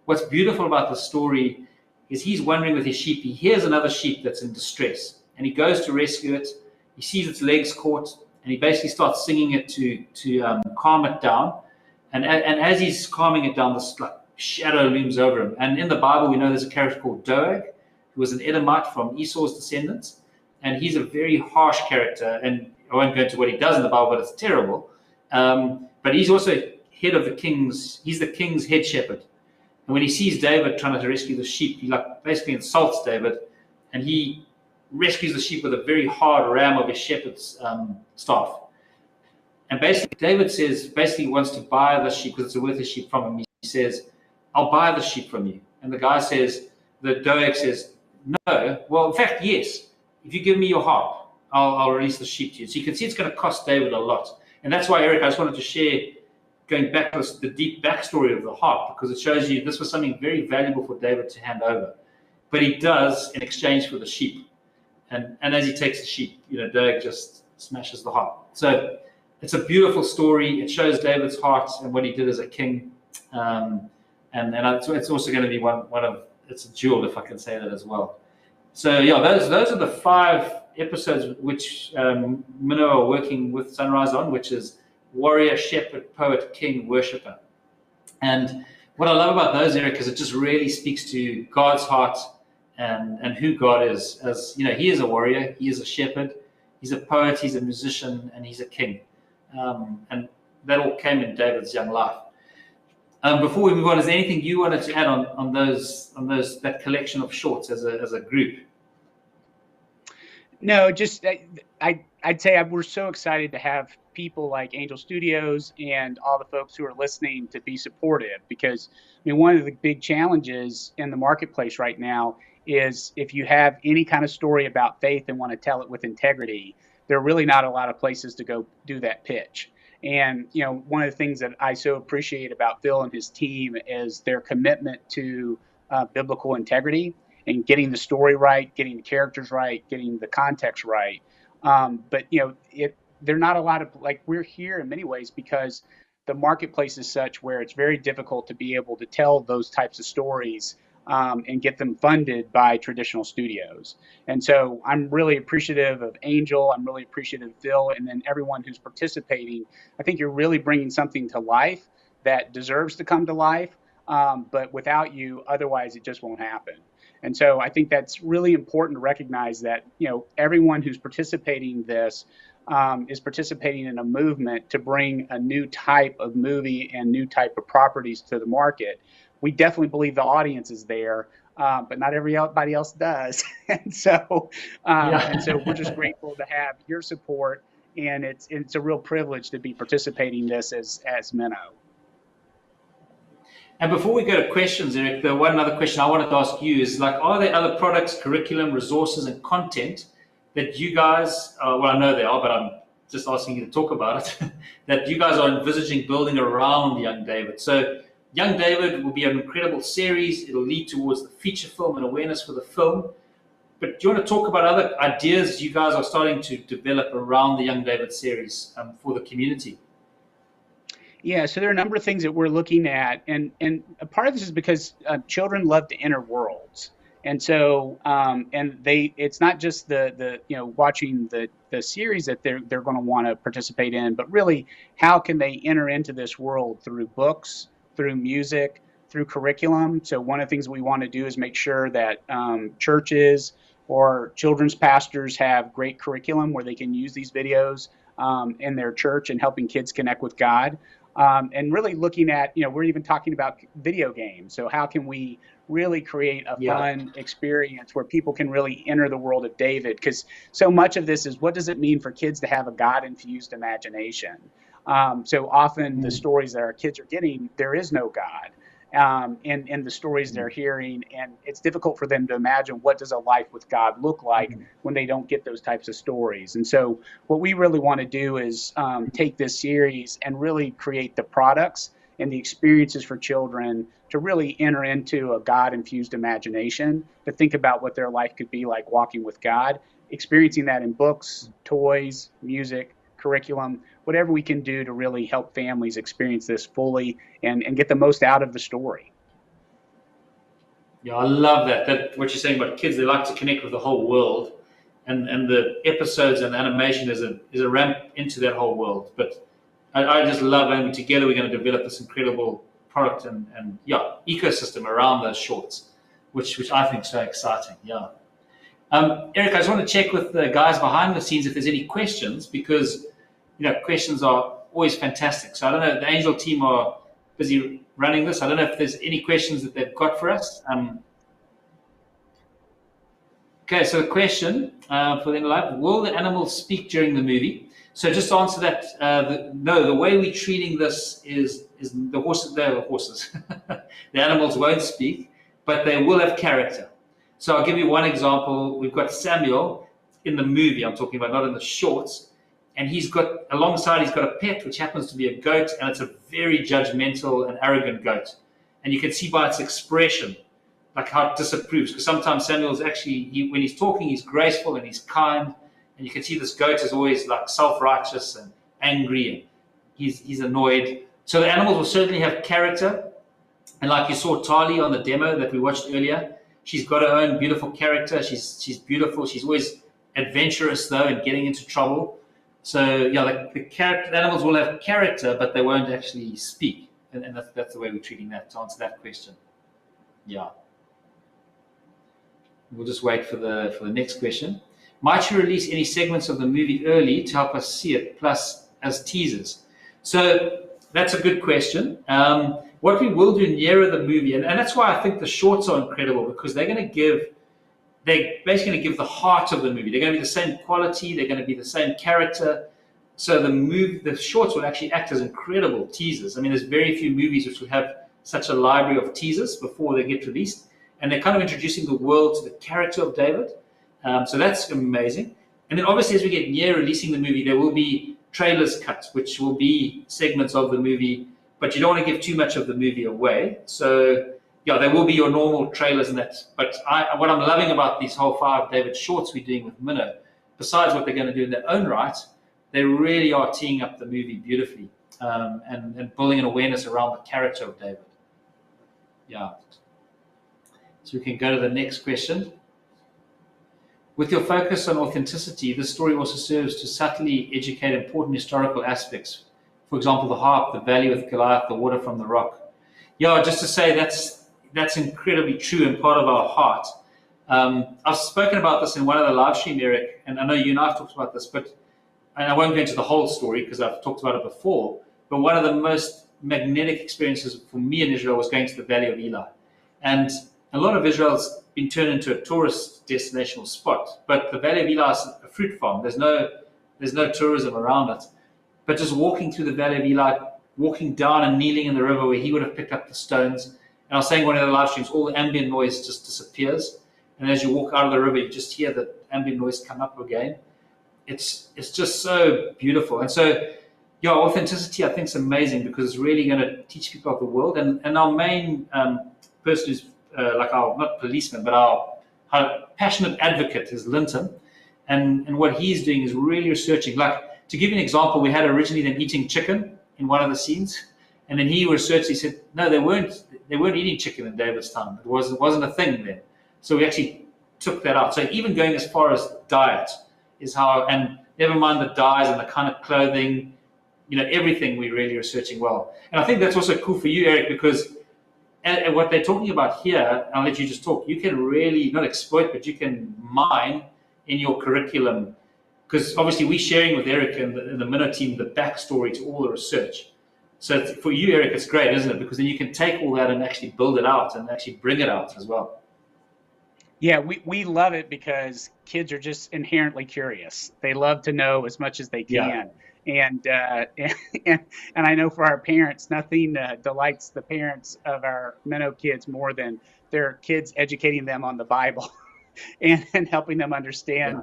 what's beautiful about the story is he's wandering with his sheep. He hears another sheep that's in distress, and he goes to rescue it. He sees its legs caught, and he basically starts singing it to calm it down. And as he's calming it down, this shadow looms over him. And in the Bible, we know there's a character called Doeg, who was an Edomite from Esau's descendants. And he's a very harsh character. And I won't go into what he does in the Bible, but it's terrible. But he's also head of the king's, he's the king's head shepherd. And when he sees David trying to rescue the sheep, he basically insults David. And he rescues the sheep with a very hard ram of his shepherd's staff. And basically, David wants to buy the sheep because it's worth a sheep from him. He says, I'll buy the sheep from you. And the Doeg says, no. Well, in fact, yes. If you give me your harp, I'll release the sheep to you. So you can see it's going to cost David a lot. And that's why, Eric, I just wanted to share, going back to the deep backstory of the harp, because it shows you this was something very valuable for David to hand over. But he does in exchange for the sheep. And as he takes the sheep, Doeg just smashes the harp. So it's a beautiful story. It shows David's heart and what he did as a king. And it's also going to be one of, it's a jewel, if I can say that as well. So yeah, those are the 5 episodes which Minno are working with Sunrise on, which is warrior, shepherd, poet, king, worshipper. And what I love about those, Eric, is it just really speaks to God's heart and who God is. As he is a warrior, he is a shepherd, he's a poet, he's a musician, and he's a king. And that all came in David's young life. Before we move on, is there anything you wanted to add on that collection of shorts as a group? No, just I'd say we're so excited to have people like Angel Studios and all the folks who are listening to be supportive, because one of the big challenges in the marketplace right now is if you have any kind of story about faith and want to tell it with integrity, there are really not a lot of places to go do that pitch. And, one of the things that I so appreciate about Phil and his team is their commitment to biblical integrity and getting the story right, getting the characters right, getting the context right. But, they're not a lot of, we're here in many ways because the marketplace is such where it's very difficult to be able to tell those types of stories and get them funded by traditional studios. And so I'm really appreciative of Angel. I'm really appreciative of Phil, and then everyone who's participating. I think you're really bringing something to life that deserves to come to life. But without you, otherwise it just won't happen. And so I think that's really important to recognize that, everyone who's participating in this is participating in a movement to bring a new type of movie and new type of properties to the market. We definitely believe the audience is there, but not everybody else does. And so we're just grateful to have your support, and it's a real privilege to be participating in this as Minno. And before we go to questions, Eric, the one other question I wanted to ask you is, are there other products, curriculum, resources, and content that you guys, well, I know they are, but I'm just asking you to talk about it, that you guys are envisaging building around Young David? So Young David will be an incredible series. It'll lead towards the feature film and awareness for the film. But do you want to talk about other ideas you guys are starting to develop around the Young David series for the community? Yeah, so there are a number of things that we're looking at, and a part of this is because children love to enter worlds, and so it's not just the watching the series that they're going to want to participate in, but really how can they enter into this world through books, through music, through curriculum. So one of the things we want to do is make sure that churches or children's pastors have great curriculum where they can use these videos in their church and helping kids connect with God. And really looking at, we're even talking about video games. So how can we really create a fun experience where people can really enter the world of David? Because so much of this is, what does it mean for kids to have a God-infused imagination? So often the stories that our kids are getting, there is no God in the stories they're hearing, and it's difficult for them to imagine what does a life with God look like when they don't get those types of stories. And so what we really want to do is take this series and really create the products and the experiences for children to really enter into a God-infused imagination, to think about what their life could be like walking with God, experiencing that in books, toys, music, curriculum, whatever we can do to really help families experience this fully and get the most out of the story. Yeah, I love that what you're saying about kids. They like to connect with the whole world, and the episodes and the animation is a ramp into that whole world. But I just love, and together we're going to develop this incredible product and ecosystem around those shorts, which I think is so exciting. Yeah. Eric, I just want to check with the guys behind the scenes if there's any questions, because questions are always fantastic. So I don't know, the Angel team are busy running this. I don't know if there's any questions that they've got for us. Okay, so the question for them live: will the animals speak during the movie? So just to answer that, no. The way we're treating this is the horses. The animals won't speak, but they will have character. So I'll give you one example. We've got Samuel in the movie I'm talking about, not in the shorts. And he's got a pet, which happens to be a goat, and it's a very judgmental and arrogant goat. And you can see by its expression, like how it disapproves. Because sometimes Samuel's actually, when he's talking, he's graceful and he's kind. And you can see this goat is always like self-righteous and angry, and he's annoyed. So the animals will certainly have character. And like you saw Tali on the demo that we watched earlier, she's got her own beautiful character. She's beautiful. She's always adventurous, though, and getting into trouble. So yeah, the animals will have character, but they won't actually speak, and that's the way we're treating that. To answer that question, yeah. We'll just wait for the next question. Might you release any segments of the movie early to help us see it, plus as teasers? So that's a good question. What we will do nearer the movie, and that's why I think the shorts are incredible, because they're basically going to give the heart of the movie. They're going to be the same quality. They're going to be the same character. So the shorts will actually act as incredible teasers. I mean, there's very few movies which will have such a library of teasers before they get released. And they're kind of introducing the world to the character of David. So that's amazing. And then obviously as we get near releasing the movie, there will be trailers cut, which will be segments of the movie. But you don't want to give too much of the movie away. So yeah, there will be your normal trailers and that. But what I'm loving about these whole 5 David shorts we're doing with Minno, besides what they're going to do in their own right, they really are teeing up the movie beautifully and building an awareness around the character of David. Yeah. So we can go to the next question. With your focus on authenticity, this story also serves to subtly educate important historical aspects. For example, the harp, the valley with Goliath, the water from the rock. Yeah, just to say that's incredibly true and part of our heart. I've spoken about this in one of the live stream, Eric, and I know you and I have talked about this, and I won't go into the whole story because I've talked about it before, but one of the most magnetic experiences for me in Israel was going to the Valley of Eli. And a lot of Israel's been turned into a tourist destination or spot, but the Valley of Eli is a fruit farm. There's no tourism around it. But just walking through the Valley of Eli, walking down and kneeling in the river where he would have picked up the stones. And I was saying one of the live streams, all the ambient noise just disappears. And as you walk out of the river, you just hear the ambient noise come up again. It's just so beautiful. And so, yeah, authenticity I think is amazing because it's really going to teach people of the world. And our main person who's like our, not policeman, but our passionate advocate is Linton. And what he's doing is really researching. Like, to give you an example, we had originally them eating chicken in one of the scenes. And then he researched, he said, no, they weren't eating chicken in David's time. It wasn't a thing then. So we actually took that out. So even going as far as diet is how, and never mind the dyes and the kind of clothing, everything we're really researching well. And I think that's also cool for you, Eric, because what they're talking about here, I'll let you just talk, you can really not exploit, but you can mine in your curriculum. Because obviously we're sharing with Eric and the Minno team the backstory to all the research. So for you, Eric, it's great, isn't it? Because then you can take all that and actually build it out and actually bring it out as well. Yeah, we love it because kids are just inherently curious. They love to know as much as they can. Yeah. And I know for our parents, nothing delights the parents of our Minno kids more than their kids educating them on the Bible and helping them understand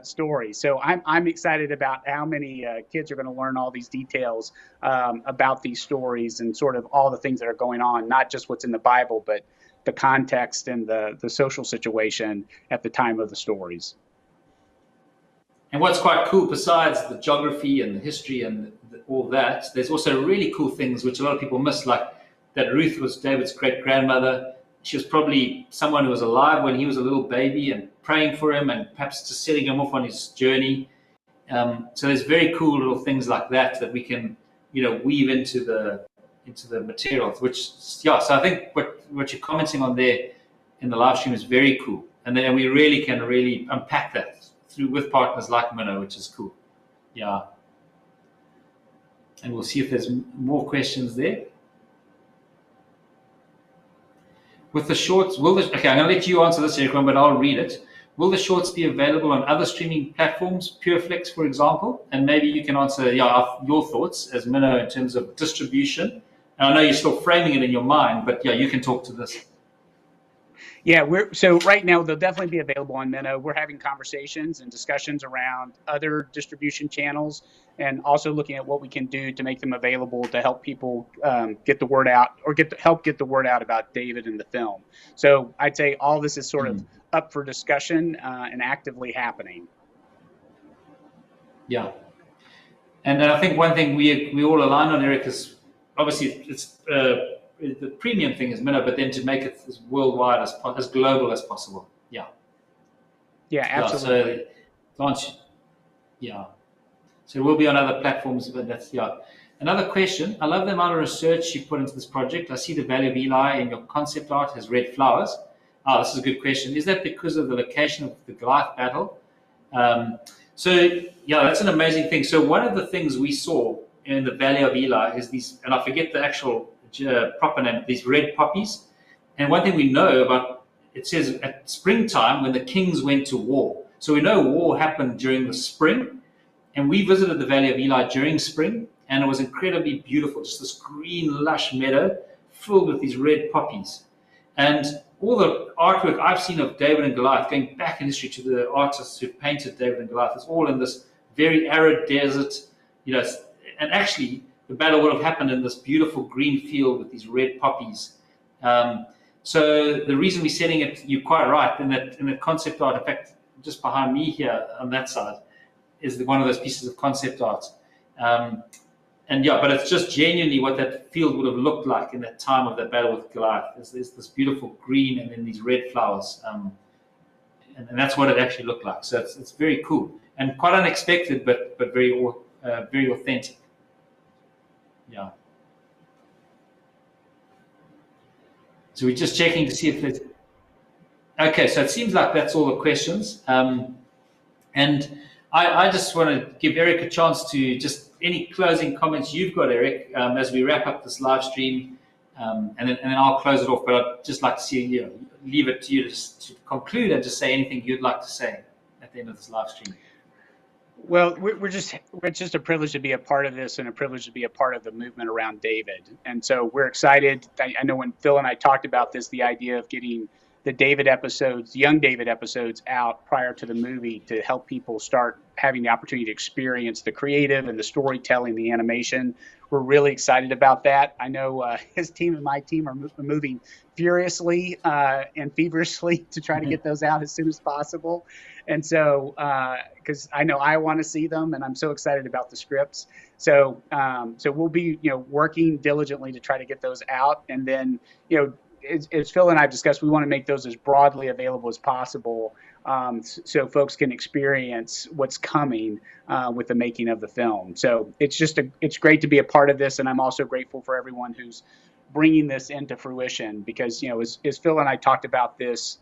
stories. So I'm excited about how many kids are going to learn all these details about these stories and sort of all the things that are going on, not just what's in the Bible, but the context and the social situation at the time of the stories. And what's quite cool, besides the geography and the history and all that, there's also really cool things which a lot of people miss, like that Ruth was David's great-grandmother. She was probably someone who was alive when he was a little baby and praying for him and perhaps just setting him off on his journey. So there's very cool little things like that we can, weave into the materials, which, so I think what you're commenting on there in the live stream is very cool. And then we really can unpack that with partners like Minno, which is cool. Yeah. And we'll see if there's more questions there. With the shorts, okay, I'm going to let you answer this, Eric, but I'll read it. Will the shorts be available on other streaming platforms, PureFlix, for example? And maybe you can answer your thoughts as Minno in terms of distribution. And I know you're still framing it in your mind, but you can talk to this. Yeah, so right now they'll definitely be available on Minno. We're having conversations and discussions around other distribution channels, and also looking at what we can do to make them available to help people get the word out, or help get the word out about David and the film. So I'd say all this is sort of up for discussion and actively happening. Yeah, and I think one thing we all align on, Eric, is obviously it's the premium thing is Minno, but then to make it as worldwide as global as possible. Yeah. Yeah, absolutely. So we'll be on other platforms, but that's Another question. I love the amount of research you put into this project. I see the Valley of Eli and your concept art has red flowers. This is a good question. Is that because of the location of the Goliath battle? That's an amazing thing. So one of the things we saw in the Valley of Eli is these, and I forget the actual proper name, these red poppies. And one thing we know about, it says at springtime when the kings went to war. So we know war happened during the spring, and we visited the Valley of Eli during spring, and it was incredibly beautiful, just this green, lush meadow filled with these red poppies. And all the artwork I've seen of David and Goliath, going back in history to the artists who painted David and Goliath, it's all in this very arid desert, and actually the battle would have happened in this beautiful green field with these red poppies. So the reason we're setting it, you're quite right, in that concept art, in fact, just behind me here on that side, is one of those pieces of concept art. But it's just genuinely what that field would have looked like in that time of that battle with Goliath. There's this beautiful green and then these red flowers. And that's what it actually looked like. So it's very cool and quite unexpected, but very authentic. Yeah. So we're just checking to see if there's... Okay, so it seems like that's all the questions. And I just want to give Eric a chance to just any closing comments you've got, Eric, as we wrap up this live stream, and then I'll close it off. But I'd just like to see you, leave it to you to just to conclude and just say anything you'd like to say at the end of this live stream. Well, it's just a privilege to be a part of this and a privilege to be a part of the movement around David. And so we're excited. I know when Phil and I talked about this, the idea of getting the David episodes, young David episodes out prior to the movie to help people start having the opportunity to experience the creative and the storytelling, the animation. We're really excited about that. I know his team and my team are moving furiously and feverishly to try to get those out as soon as possible. And so, because I know I want to see them, and I'm so excited about the scripts. So, so we'll be, working diligently to try to get those out. And then, as Phil and I have discussed, we want to make those as broadly available as possible, so folks can experience what's coming with the making of the film. So it's great to be a part of this, and I'm also grateful for everyone who's bringing this into fruition, because as Phil and I talked about this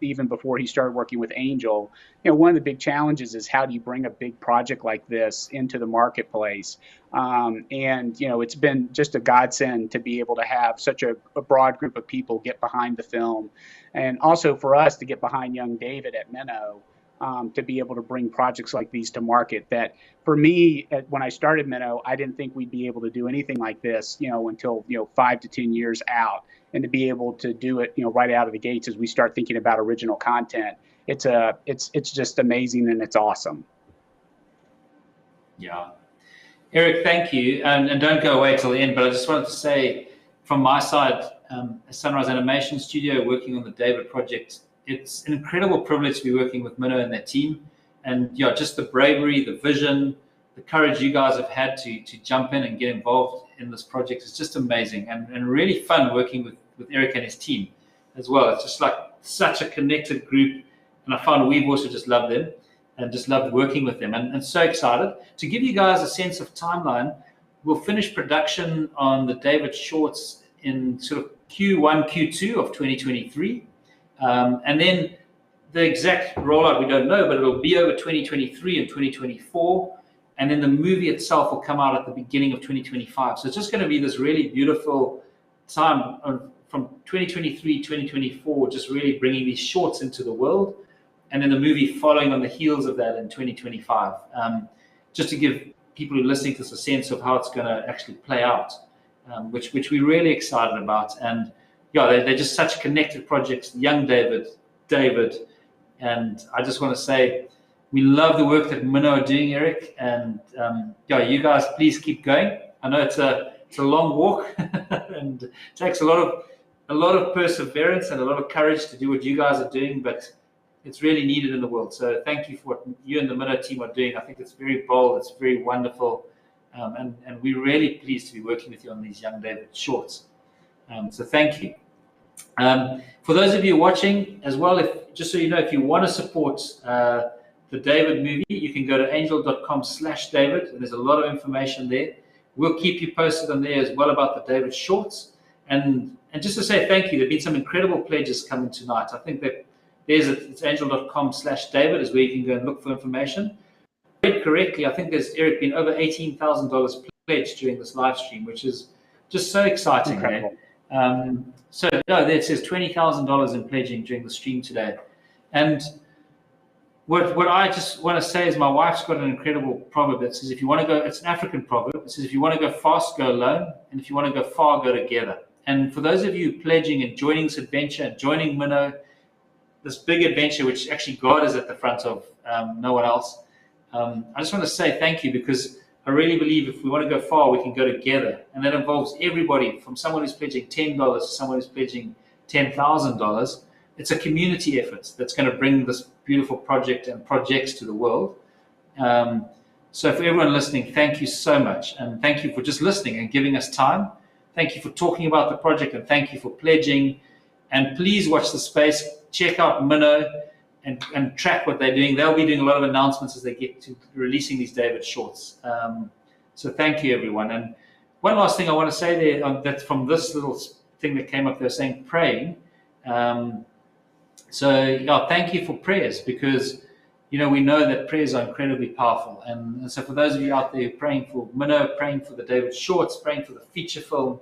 even before he started working with Angel, one of the big challenges is how do you bring a big project like this into the marketplace, and it's been just a godsend to be able to have such a broad group of people get behind the film, and also for us to get behind young David at Minno. To be able to bring projects like these to market. That for me, when I started Minno, I didn't think we'd be able to do anything like this, until 5 to 10 years out, and to be able to do it, right out of the gates as we start thinking about original content, it's just amazing, and it's awesome. Yeah, Eric, thank you, and don't go away till the end. But I just wanted to say, from my side, Sunrise Animation Studio, working on the David project. It's an incredible privilege to be working with Minno and their team, and just the bravery, the vision, the courage you guys have had to jump in and get involved in this project is just amazing, and really fun working with Eric and his team as well. It's just like such a connected group, and I found we've also just loved them and just loved working with them, and so excited. To give you guys a sense of timeline, we'll finish production on the David shorts in sort of Q1, Q2 of 2023. And then the exact rollout, we don't know, but it'll be over 2023 and 2024. And then the movie itself will come out at the beginning of 2025. So it's just going to be this really beautiful time from 2023, 2024, just really bringing these shorts into the world. And then the movie following on the heels of that in 2025. Just to give people who are listening to this a sense of how it's going to actually play out, which we're really excited about. And they're just such connected projects. Young David, and I just want to say we love the work that Minno are doing, Eric. And you guys, please keep going. I know it's a long walk, and it takes a lot of perseverance and a lot of courage to do what you guys are doing, but it's really needed in the world. So thank you for what you and the Minno team are doing. I think it's very bold, it's very wonderful, and we're really pleased to be working with you on these Young David shorts. So thank you. For those of you watching as well, just so you know, if you want to support the David movie, you can go to angel.com/David, and there's a lot of information there. We'll keep you posted on there as well about the David shorts. And just to say thank you, there have been some incredible pledges coming tonight. I think that it's angel.com/David is where you can go and look for information. Read correctly, I think there's, Eric, been over $18,000 pledged during this live stream, which is just so exciting. Incredible. So no, it says $20,000 in pledging during the stream today. And what I just want to say is my wife's got an incredible proverb that says, if you want to go, it's an African proverb. It says, if you want to go fast, go alone. And if you want to go far, go together. And for those of you pledging and joining this adventure and joining Minno, this big adventure, which actually God is at the front of, no one else, I just want to say thank you, because I really believe if we want to go far, we can go together. And that involves everybody, from someone who's pledging $10 to someone who's pledging $10,000. It's a community effort that's going to bring this beautiful project and projects to the world. So for everyone listening, thank you so much. And thank you for just listening and giving us time. Thank you for talking about the project, and thank you for pledging. And please watch the space. Check out Minno and track what they're doing. They'll be doing a lot of announcements as they get to releasing these David shorts. So thank you, everyone. And one last thing I want to say there, that from this little thing that came up, they're saying praying. So, yeah, thank you for prayers because, we know that prayers are incredibly powerful. And so for those of you out there praying for Minno, praying for the David Shorts, praying for the feature film,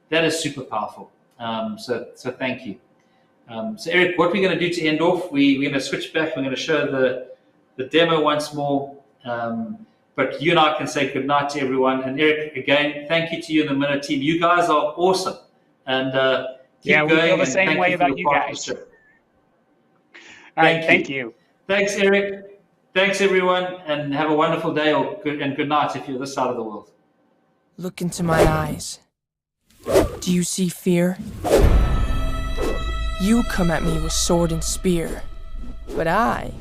that is super powerful. So thank you. So Eric, what we're going to do to end off, we're going to switch back. We're going to show the demo once more. But you and I can say goodnight to everyone. And Eric, again, thank you to you and the Minno team. You guys are awesome. And keep yeah, we going. feel the same way about you guys. All right, thank you. Thanks, Eric. Thanks, everyone. And have a wonderful day and good night if you're this side of the world. Look into my eyes. Do you see fear? You come at me with sword and spear, but I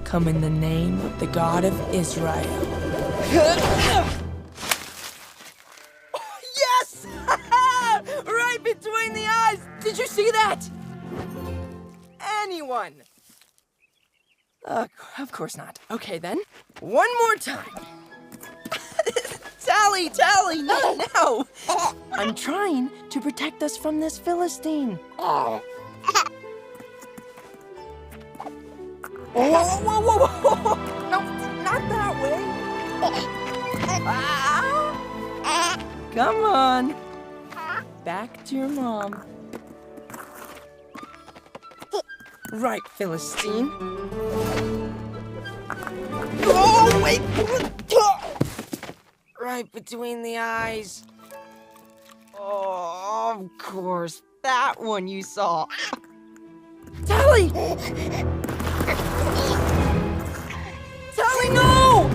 come in the name of the God of Israel. Yes! Right between the eyes! Did you see that? Anyone? Of course not. Okay then. One more time. Tally, not now. I'm trying to protect us from this Philistine. Whoa. No, not that way. Come on. Back to your mom. Right, Philistine. Oh, wait. Right between the eyes. Oh, of course. That one you saw. Tally! Tally, no!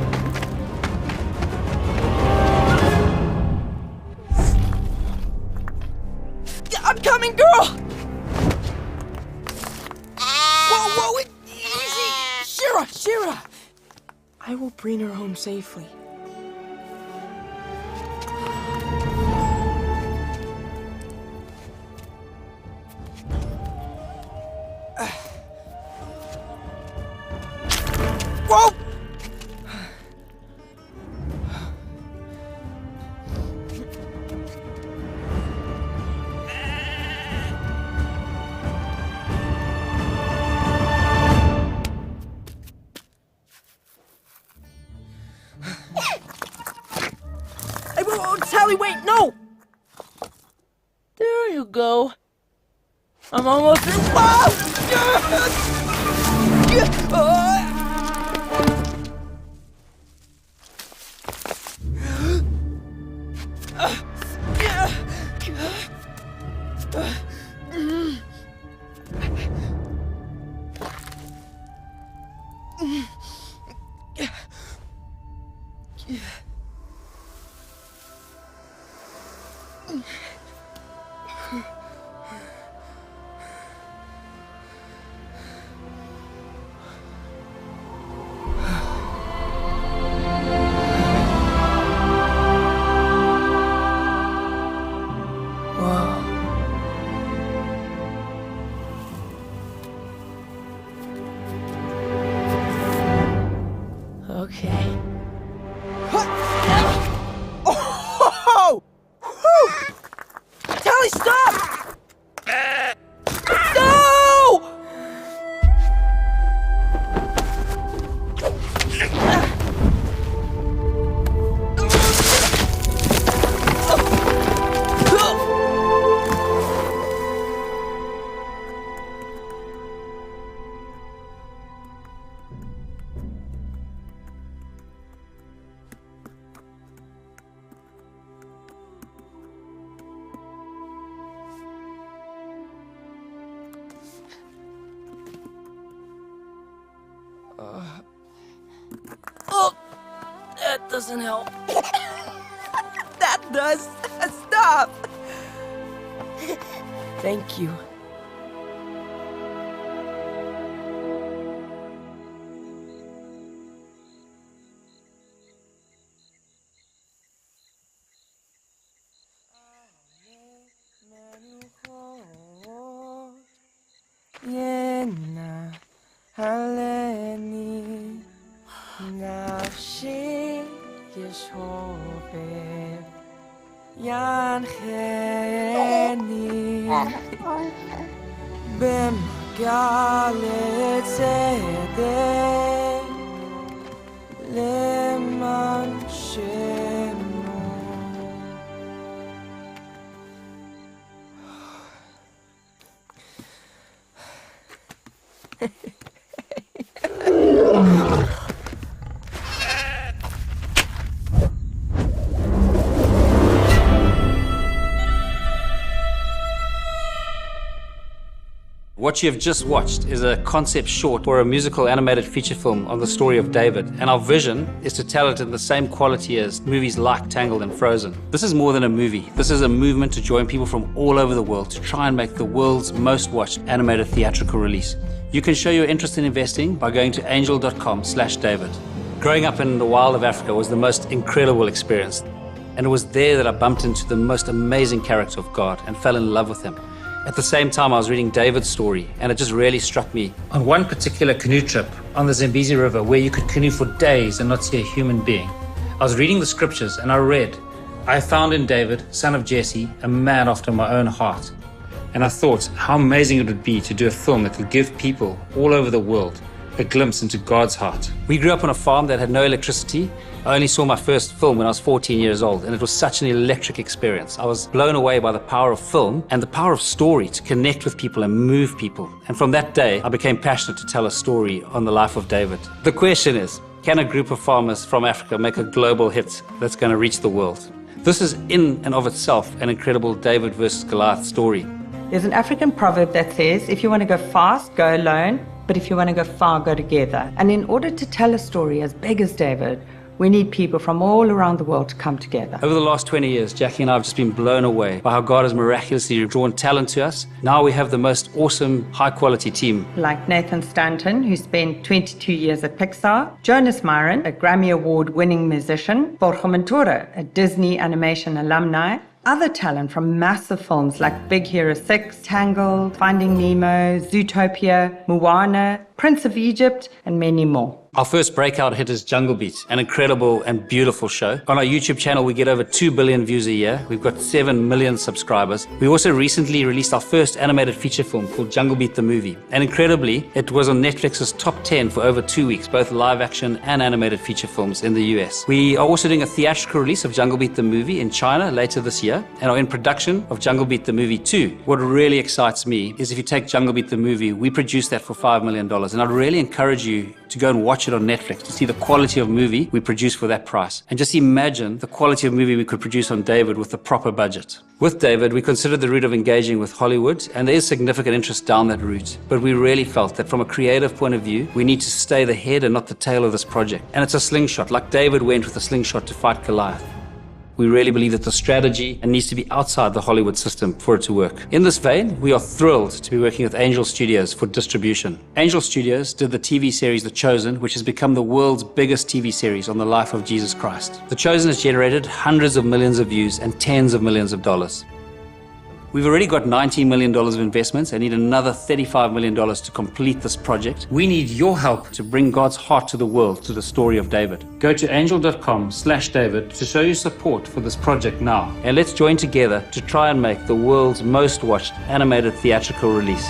I'm coming, girl! Whoa, easy! Shira! I will bring her home safely. Whoa! Hey, whoa, Tally, wait, no! There you go. I'm almost there. Okay. Oh! Tally, stop! No! Oh, that doesn't help. That does. Stop. Thank you. Yena haleni nafshi yeshove yancheni bem What you have just watched is a concept short for a musical animated feature film on the story of David, and our vision is to tell it in the same quality as movies like Tangled and Frozen. This is more than a movie. This is a movement to join people from all over the world to try and make the world's most watched animated theatrical release. You can show your interest in investing by going to angel.com/David. Growing up in the wild of Africa was the most incredible experience, and it was there that I bumped into the most amazing character of God and fell in love with him. At the same time, I was reading David's story, and it just really struck me. On one particular canoe trip on the Zambezi River, where you could canoe for days and not see a human being, I was reading the scriptures and I read, "I found in David, son of Jesse, a man after my own heart." And I thought how amazing it would be to do a film that could give people all over the world a glimpse into God's heart. We grew up on a farm that had no electricity. I only saw my first film when I was 14 years old, and it was such an electric experience. I was blown away by the power of film and the power of story to connect with people and move people. And from that day, I became passionate to tell a story on the life of David. The question is, can a group of farmers from Africa make a global hit that's going to reach the world? This is in and of itself an incredible David versus Goliath story. There's an African proverb that says, if you want to go fast, go alone, but if you want to go far, go together. And in order to tell a story as big as David, we need people from all around the world to come together. Over the last 20 years, Jackie and I have just been blown away by how God has miraculously drawn talent to us. Now we have the most awesome, high-quality team. Like Nathan Stanton, who spent 22 years at Pixar, Jonas Myron, a Grammy Award-winning musician, Borja Mentora, a Disney animation alumni, other talent from massive films like Big Hero 6, Tangled, Finding Nemo, Zootopia, Moana, Prince of Egypt, and many more. Our first breakout hit is Jungle Beat, an incredible and beautiful show. On our YouTube channel, we get over 2 billion views a year. We've got 7 million subscribers. We also recently released our first animated feature film called Jungle Beat the Movie. And incredibly, it was on Netflix's top 10 for over 2 weeks, both live action and animated feature films in the US. We are also doing a theatrical release of Jungle Beat the Movie in China later this year, and are in production of Jungle Beat the Movie 2. What really excites me is if you take Jungle Beat the Movie, we produced that for $5 million. And I'd really encourage you to go and watch it on Netflix to see the quality of movie we produced for that price. And just imagine the quality of movie we could produce on David with the proper budget. With David, we considered the route of engaging with Hollywood, and there is significant interest down that route. But we really felt that from a creative point of view, we need to stay the head and not the tail of this project. And it's a slingshot, like David went with a slingshot to fight Goliath. We really believe that the strategy needs to be outside the Hollywood system for it to work. In this vein, we are thrilled to be working with Angel Studios for distribution. Angel Studios did the TV series The Chosen, which has become the world's biggest TV series on the life of Jesus Christ. The Chosen has generated hundreds of millions of views and tens of millions of dollars. We've already got $19 million of investments and need another $35 million to complete this project. We need your help to bring God's heart to the world through the story of David. Go to angel.com/David to show your support for this project now. And let's join together to try and make the world's most watched animated theatrical release.